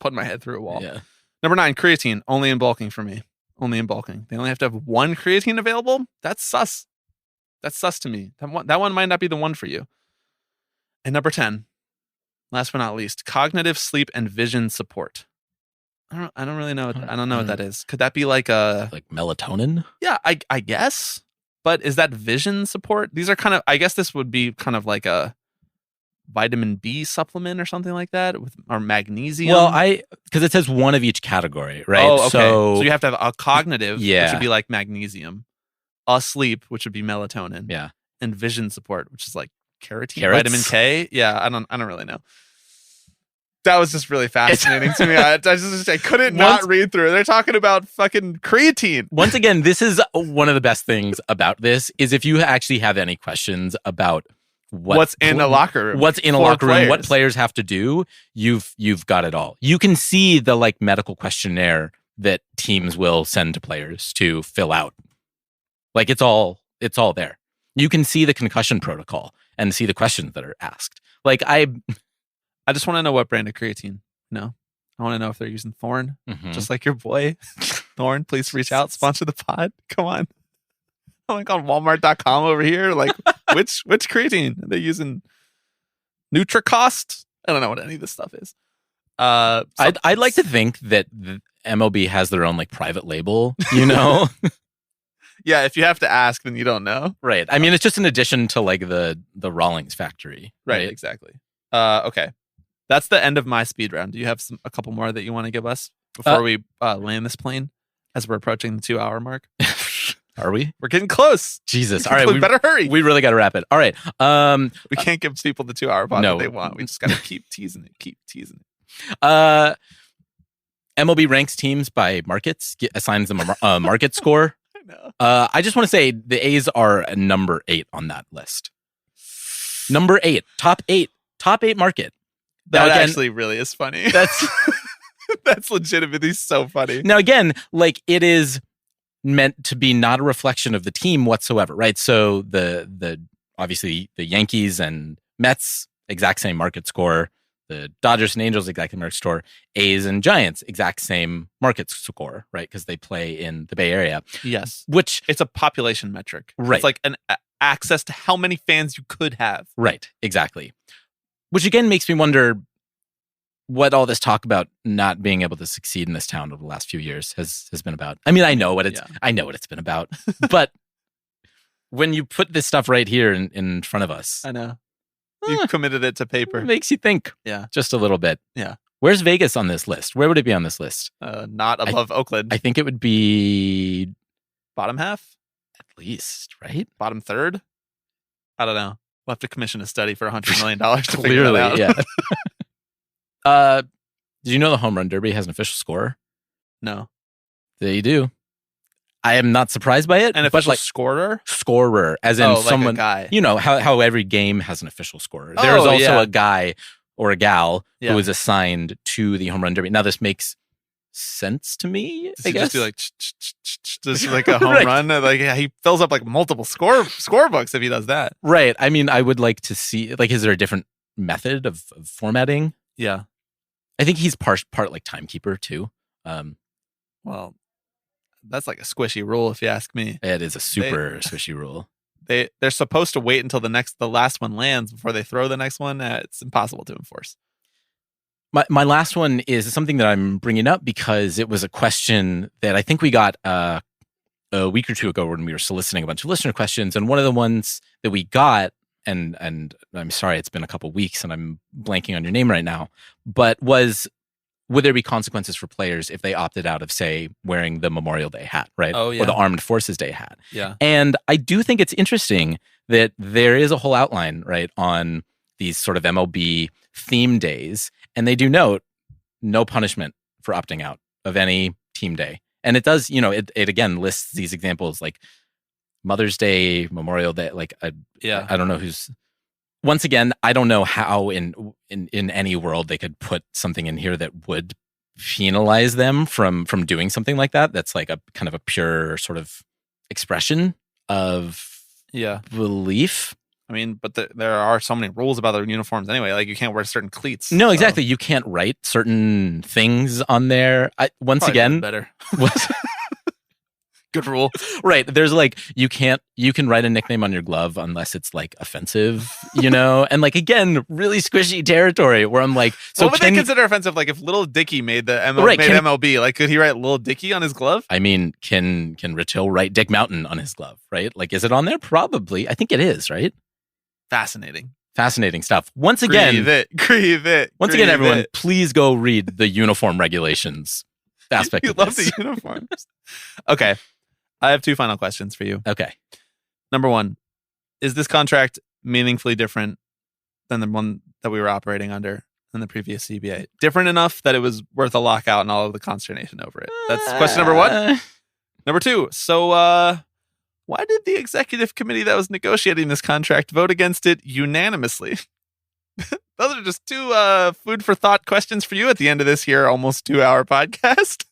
putting my head through a wall. Yeah. Number 9, creatine. Only in bulking for me. Only in bulking. They only have to have 1 creatine available. That's sus. That's sus to me. That one might not be the one for you. And number 10, last but not least, cognitive sleep and vision support. I don't really know. I don't know what that is. Could that be like melatonin? Yeah, I guess. But is that vision support? These are kind of, I guess this would be kind of like a vitamin B supplement or something like that, or magnesium. Well, because it says one of each category, right? Oh, okay. So you have to have a cognitive, which Yeah. would be like magnesium, a sleep, which would be melatonin, yeah. and vision support, which is like carotene, Carrots? vitamin K. Yeah, I don't really know. That was just really fascinating to me. I couldn't not read through. They're talking about fucking creatine. Once again, this is one of the best things about this is if you actually have any questions about what's in a locker room, what players have to do, you've got it all. You can see the like medical questionnaire that teams will send to players to fill out. Like it's all there. You can see the concussion protocol and see the questions that are asked. Like I just want to know what brand of creatine. No, I want to know if they're using Thorn, just like your boy Thorn. Please reach out, sponsor the pod. Come on, I'm like on Walmart.com over here. Like which creatine are they using? NutriCost. I don't know what any of this stuff is. I'd like to think that the MLB has their own like private label. You know. Yeah, if you have to ask, then you don't know. Right. I mean, it's just an addition to like the Rawlings factory. Right. Exactly. Okay. That's the end of my speed round. Do you have a couple more that you want to give us before we land this plane as we're approaching the 2-hour mark? Are we? We're getting close. Jesus. All right. We better hurry. We really got to wrap it. All right. We can't give people the 2-hour pod that they want. We just got to keep teasing it. MLB ranks teams by markets, assigns them a market score. I just want to say the A's are number 8 on that list. Number 8, top 8 market. That again, actually really is funny. That's legitimately so funny. Now again, like it is meant to be not a reflection of the team whatsoever, right? So the obviously the Yankees and Mets exact same market score. The Dodgers and Angels exact same market score. A's and Giants exact same market score, right? Because they play in the Bay Area. Yes, which it's a population metric, right? It's like an access to how many fans you could have, right? Exactly. Which again makes me wonder what all this talk about not being able to succeed in this town over the last few years has been about. I mean, I know what it's been about, but when you put this stuff right here in front of us, I know you committed it to paper. It makes you think, just a little bit. Yeah. Where's Vegas on this list? Where would it be on this list? Not above Oakland. I think it would be bottom half, at least, right? Bottom third. I don't know. We'll have to commission a study for $100 million to clearly, figure that out. Did you know the Home Run Derby has an official scorer? No. They do. I am not surprised by it. An official scorer? As in someone, like a guy. You know, how every game has an official scorer. There's also a guy or a gal who is assigned to the Home Run Derby. Now, this makes sense to me, I guess. Just do like a home run. Like he fills up like multiple score books if he does that. Right. I mean, I would like to see, like, is there a different method of formatting? Yeah. I think he's part like timekeeper too. Well, that's like a squishy rule if you ask me. It is a super squishy rule. They're supposed to wait until the last one lands before they throw the next one. It's impossible to enforce. My last one is something that I'm bringing up because it was a question that I think we got a week or two ago when we were soliciting a bunch of listener questions. And one of the ones that we got, and I'm sorry, it's been a couple weeks and I'm blanking on your name right now, but was, would there be consequences for players if they opted out of, say, wearing the Memorial Day hat, right? Oh, yeah. Or the Armed Forces Day hat. Yeah. And I do think it's interesting that there is a whole outline, right, on these sort of MLB theme days. And they do note no punishment for opting out of any team day. And it does, it again lists these examples like Mother's Day, Memorial Day, like, I don't know who's, once again, I don't know how in any world they could put something in here that would penalize them from doing something like that. That's like a kind of a pure sort of expression of belief. I mean, but there are so many rules about their uniforms anyway. Like you can't wear certain cleats. No, exactly. You can't write certain things on there. Once again, better. Good rule. Right. There's like, you can write a nickname on your glove unless it's like offensive, and like, again, really squishy territory where I'm like, so what would they consider offensive? Like if Little Dicky made the MLB, like could he write Little Dicky on his glove? I mean, can Rich Hill write Dick Mountain on his glove, right? Like, is it on there? Probably. I think it is, right? Fascinating stuff. Once again, grieve it. Once again, everyone, please go read the uniform regulations aspect of this. You love the uniforms. Okay. I have 2 final questions for you. Okay. Number 1, is this contract meaningfully different than the one that we were operating under than the previous CBA. Different enough that it was worth a lockout and all of the consternation over it. That's question number one. Number two. So why did the executive committee that was negotiating this contract vote against it unanimously? Those are just two food for thought questions for you at the end of this here almost 2-hour podcast.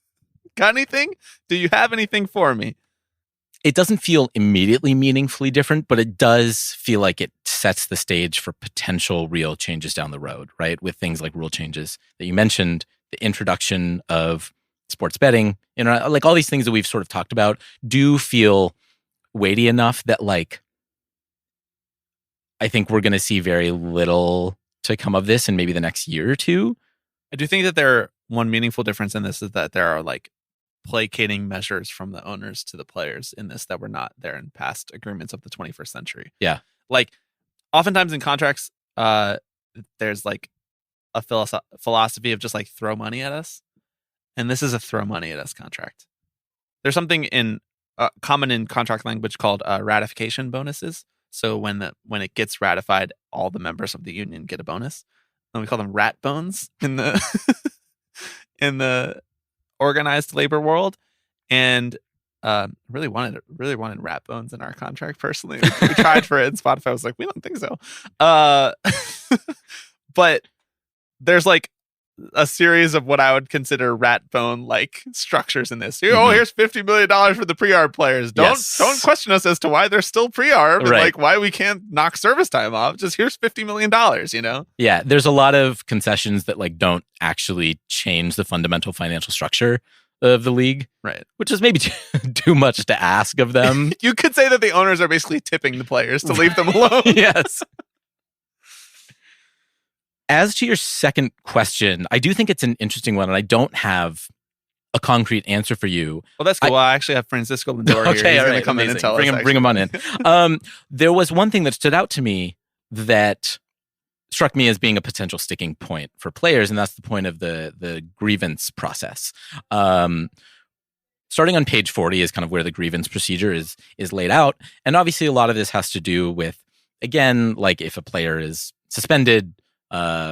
Got anything? Do you have anything for me? It doesn't feel immediately meaningfully different, but it does feel like it sets the stage for potential real changes down the road, right? With things like rule changes that you mentioned, the introduction of sports betting, like all these things that we've sort of talked about do feel weighty enough that like I think we're going to see very little to come of this in maybe the next year or two. I do think that one meaningful difference in this is that there are like placating measures from the owners to the players in this that were not there in past agreements of the 21st century. Yeah. Like oftentimes in contracts, there's like a philosophy of just like throw money at us. And this is a throw money at us contract. There's something in common in contract language called ratification bonuses. So when it gets ratified, all the members of the union get a bonus. And we call them rat bones in the in the organized labor world. And really wanted rat bones in our contract personally. We tried for it, and Spotify was like, we don't think so. But there's like a series of what I would consider rat bone like structures in this. Oh, here's $50 million for the pre-arb players. Don't question us as to why they're still pre-arb and like why we can't knock service time off. Just here's $50 million, you know? Yeah, there's a lot of concessions that like don't actually change the fundamental financial structure of the league. Right. Which is maybe too much to ask of them. You could say that the owners are basically tipping the players to leave them alone. Yes. As to your second question, I do think it's an interesting one, and I don't have a concrete answer for you. Well, that's cool. I actually have Francisco Lindor here. He's going to come in and tell us. Bring him on in. There was one thing that stood out to me that struck me as being a potential sticking point for players, and that's the point of the grievance process. Starting on page 40 is kind of where the grievance procedure is laid out, and obviously a lot of this has to do with, again, like if a player is suspended, for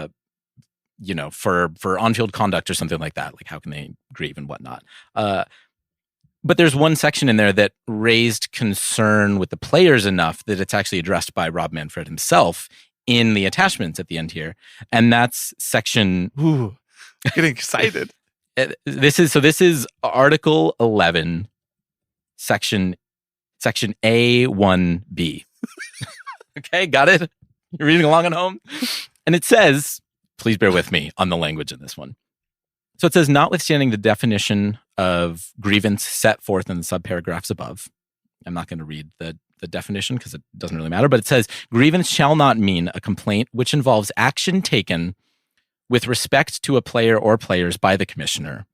on-field conduct or something like that, like how can they grieve and whatnot. But there's one section in there that raised concern with the players enough that it's actually addressed by Rob Manfred himself in the attachments at the end here. And that's section... Ooh, getting excited. This is Article 11, section A1B. Okay, got it? You're reading along at home? And it says, please bear with me on the language in this one. So it says, notwithstanding the definition of grievance set forth in the subparagraphs above, I'm not going to read the definition because it doesn't really matter, but it says, grievance shall not mean a complaint which involves action taken with respect to a player or players by the commissioner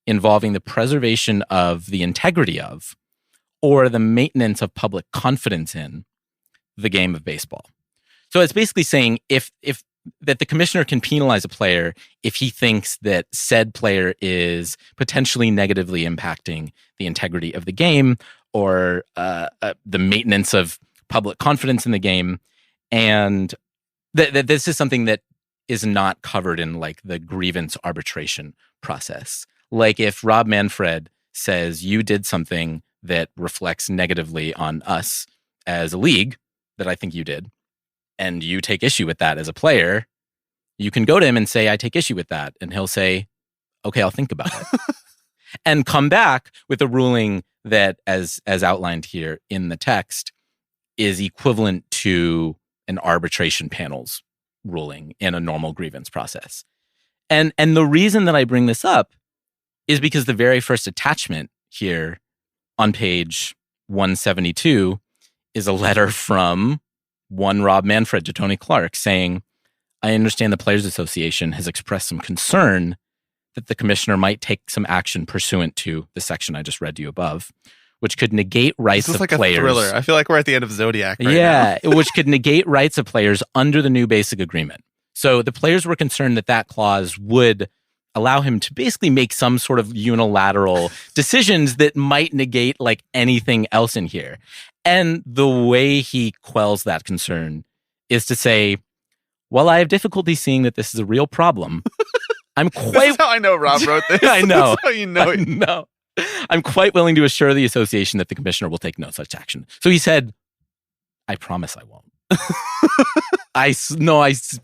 involving the preservation of the integrity of or the maintenance of public confidence in the game of baseball. So it's basically saying if that the commissioner can penalize a player if he thinks that said player is potentially negatively impacting the integrity of the game or the maintenance of public confidence in the game, and that this is something that is not covered in like the grievance arbitration process. Like if Rob Manfred says you did something that reflects negatively on us as a league, that I think you did, and you take issue with that as a player, you can go to him and say, I take issue with that. And he'll say, okay, I'll think about it. And come back with a ruling that, as outlined here in the text, is equivalent to an arbitration panel's ruling in a normal grievance process. And the reason that I bring this up is because the very first attachment here on page 172 is a letter from one Rob Manfred to Tony Clark saying, I understand the Players Association has expressed some concern that the commissioner might take some action pursuant to the section I just read to you above, which could negate rights of like players. A thriller. I feel like we're at the end of Zodiac right now. Which could negate rights of players under the new basic agreement. So the players were concerned that clause would allow him to basically make some sort of unilateral decisions that might negate like anything else in here. And the way he quells that concern is to say, while I have difficulty seeing that this is a real problem, I'm quite... This is how I know Rob wrote this. I know. This is how you know it. No. I'm quite willing to assure the association that the commissioner will take no such action. So he said, I promise I won't. I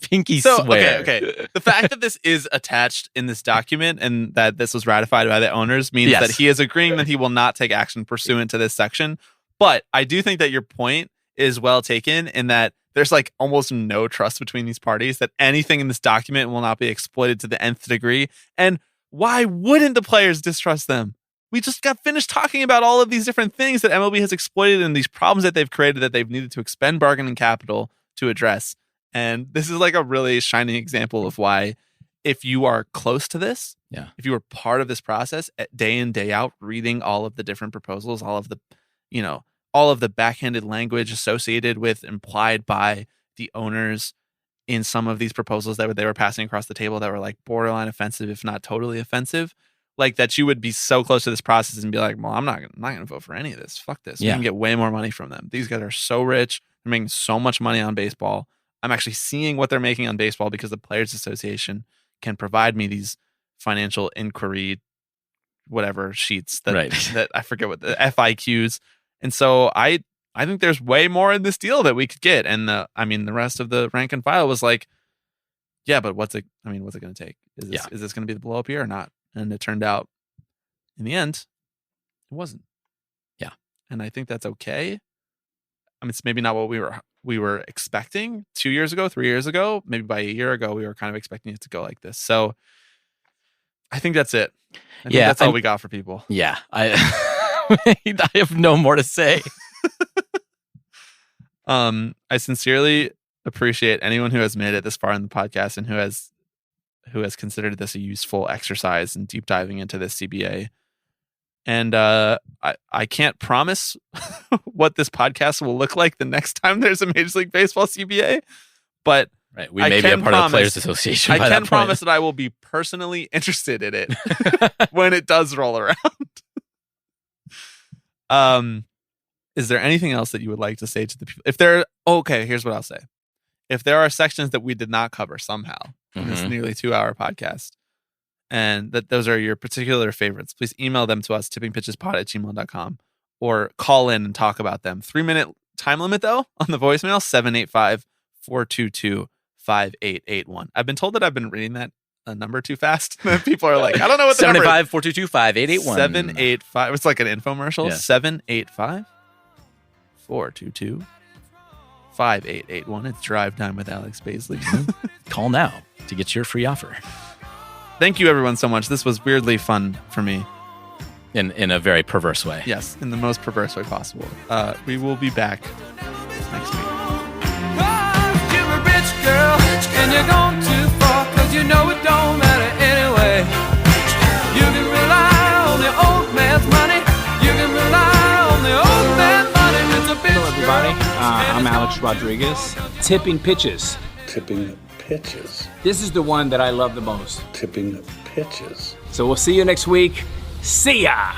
pinky swear. Okay. The fact that this is attached in this document and that this was ratified by the owners means that he is agreeing that he will not take action pursuant to this section. But I do think that your point is well taken in that there's like almost no trust between these parties, that anything in this document will not be exploited to the nth degree. And why wouldn't the players distrust them? We just got finished talking about all of these different things that MLB has exploited and these problems that they've created that they've needed to expend bargaining capital to address. And this is like a really shining example of why, if you are close to this, if you are part of this process day in, day out, reading all of the different proposals, all of the backhanded language associated with, implied by the owners in some of these proposals that they were passing across the table that were like borderline offensive, if not totally offensive, like that you would be so close to this process and be like, well, I'm not going to vote for any of this. Fuck this. You can get way more money from them. These guys are so rich. They're making so much money on baseball. I'm actually seeing what they're making on baseball because the Players Association can provide me these financial inquiry, whatever sheets that I forget what the FIQs. And so I think there's way more in this deal that we could get. And the rest of the rank and file was like, yeah, but what's it going to take? Is this going to be the blow up year or not? And it turned out in the end, it wasn't. Yeah. And I think that's okay. I mean, it's maybe not what we were expecting 2 years ago, 3 years ago, maybe by a year ago, we were kind of expecting it to go like this. So I think that's it. I think that's all we got for people. Yeah. I have no more to say. I sincerely appreciate anyone who has made it this far in the podcast and who has considered this a useful exercise in deep diving into this CBA. And I can't promise what this podcast will look like the next time there's a Major League Baseball CBA, but we may be a part of the Players Association. I can promise that I will be personally interested in it when it does roll around. Is there anything else that you would like to say to the people? Here's what I'll say. If there are sections that we did not cover somehow in this nearly 2-hour podcast, and that those are your particular favorites, please email them to us, tippingpitchespod@gmail.com, or call in and talk about them. 3-minute time limit, though, on the voicemail, 785-422-5881. I've been told that I've been reading that number too fast. People are like, I don't know what the number is. 785-422-5881. 785. It's like an infomercial. 785-422-5881. It's Drive Time with Alex Baisley. Call now to get your free offer. Thank you, everyone, so much. This was weirdly fun for me. In a very perverse way. Yes, in the most perverse way possible. We will be back next week. You're a rich girl, and you're gone too far, 'cause you know it don't matter anyway. You can rely on the old man's money. You can rely on the old man's money. It's a bitch. Hello, everybody. I'm Alex Rodriguez. Tipping pitches. Tipping pitches. This is the one that I love the most. Tipping pitches. So we'll see you next week. See ya!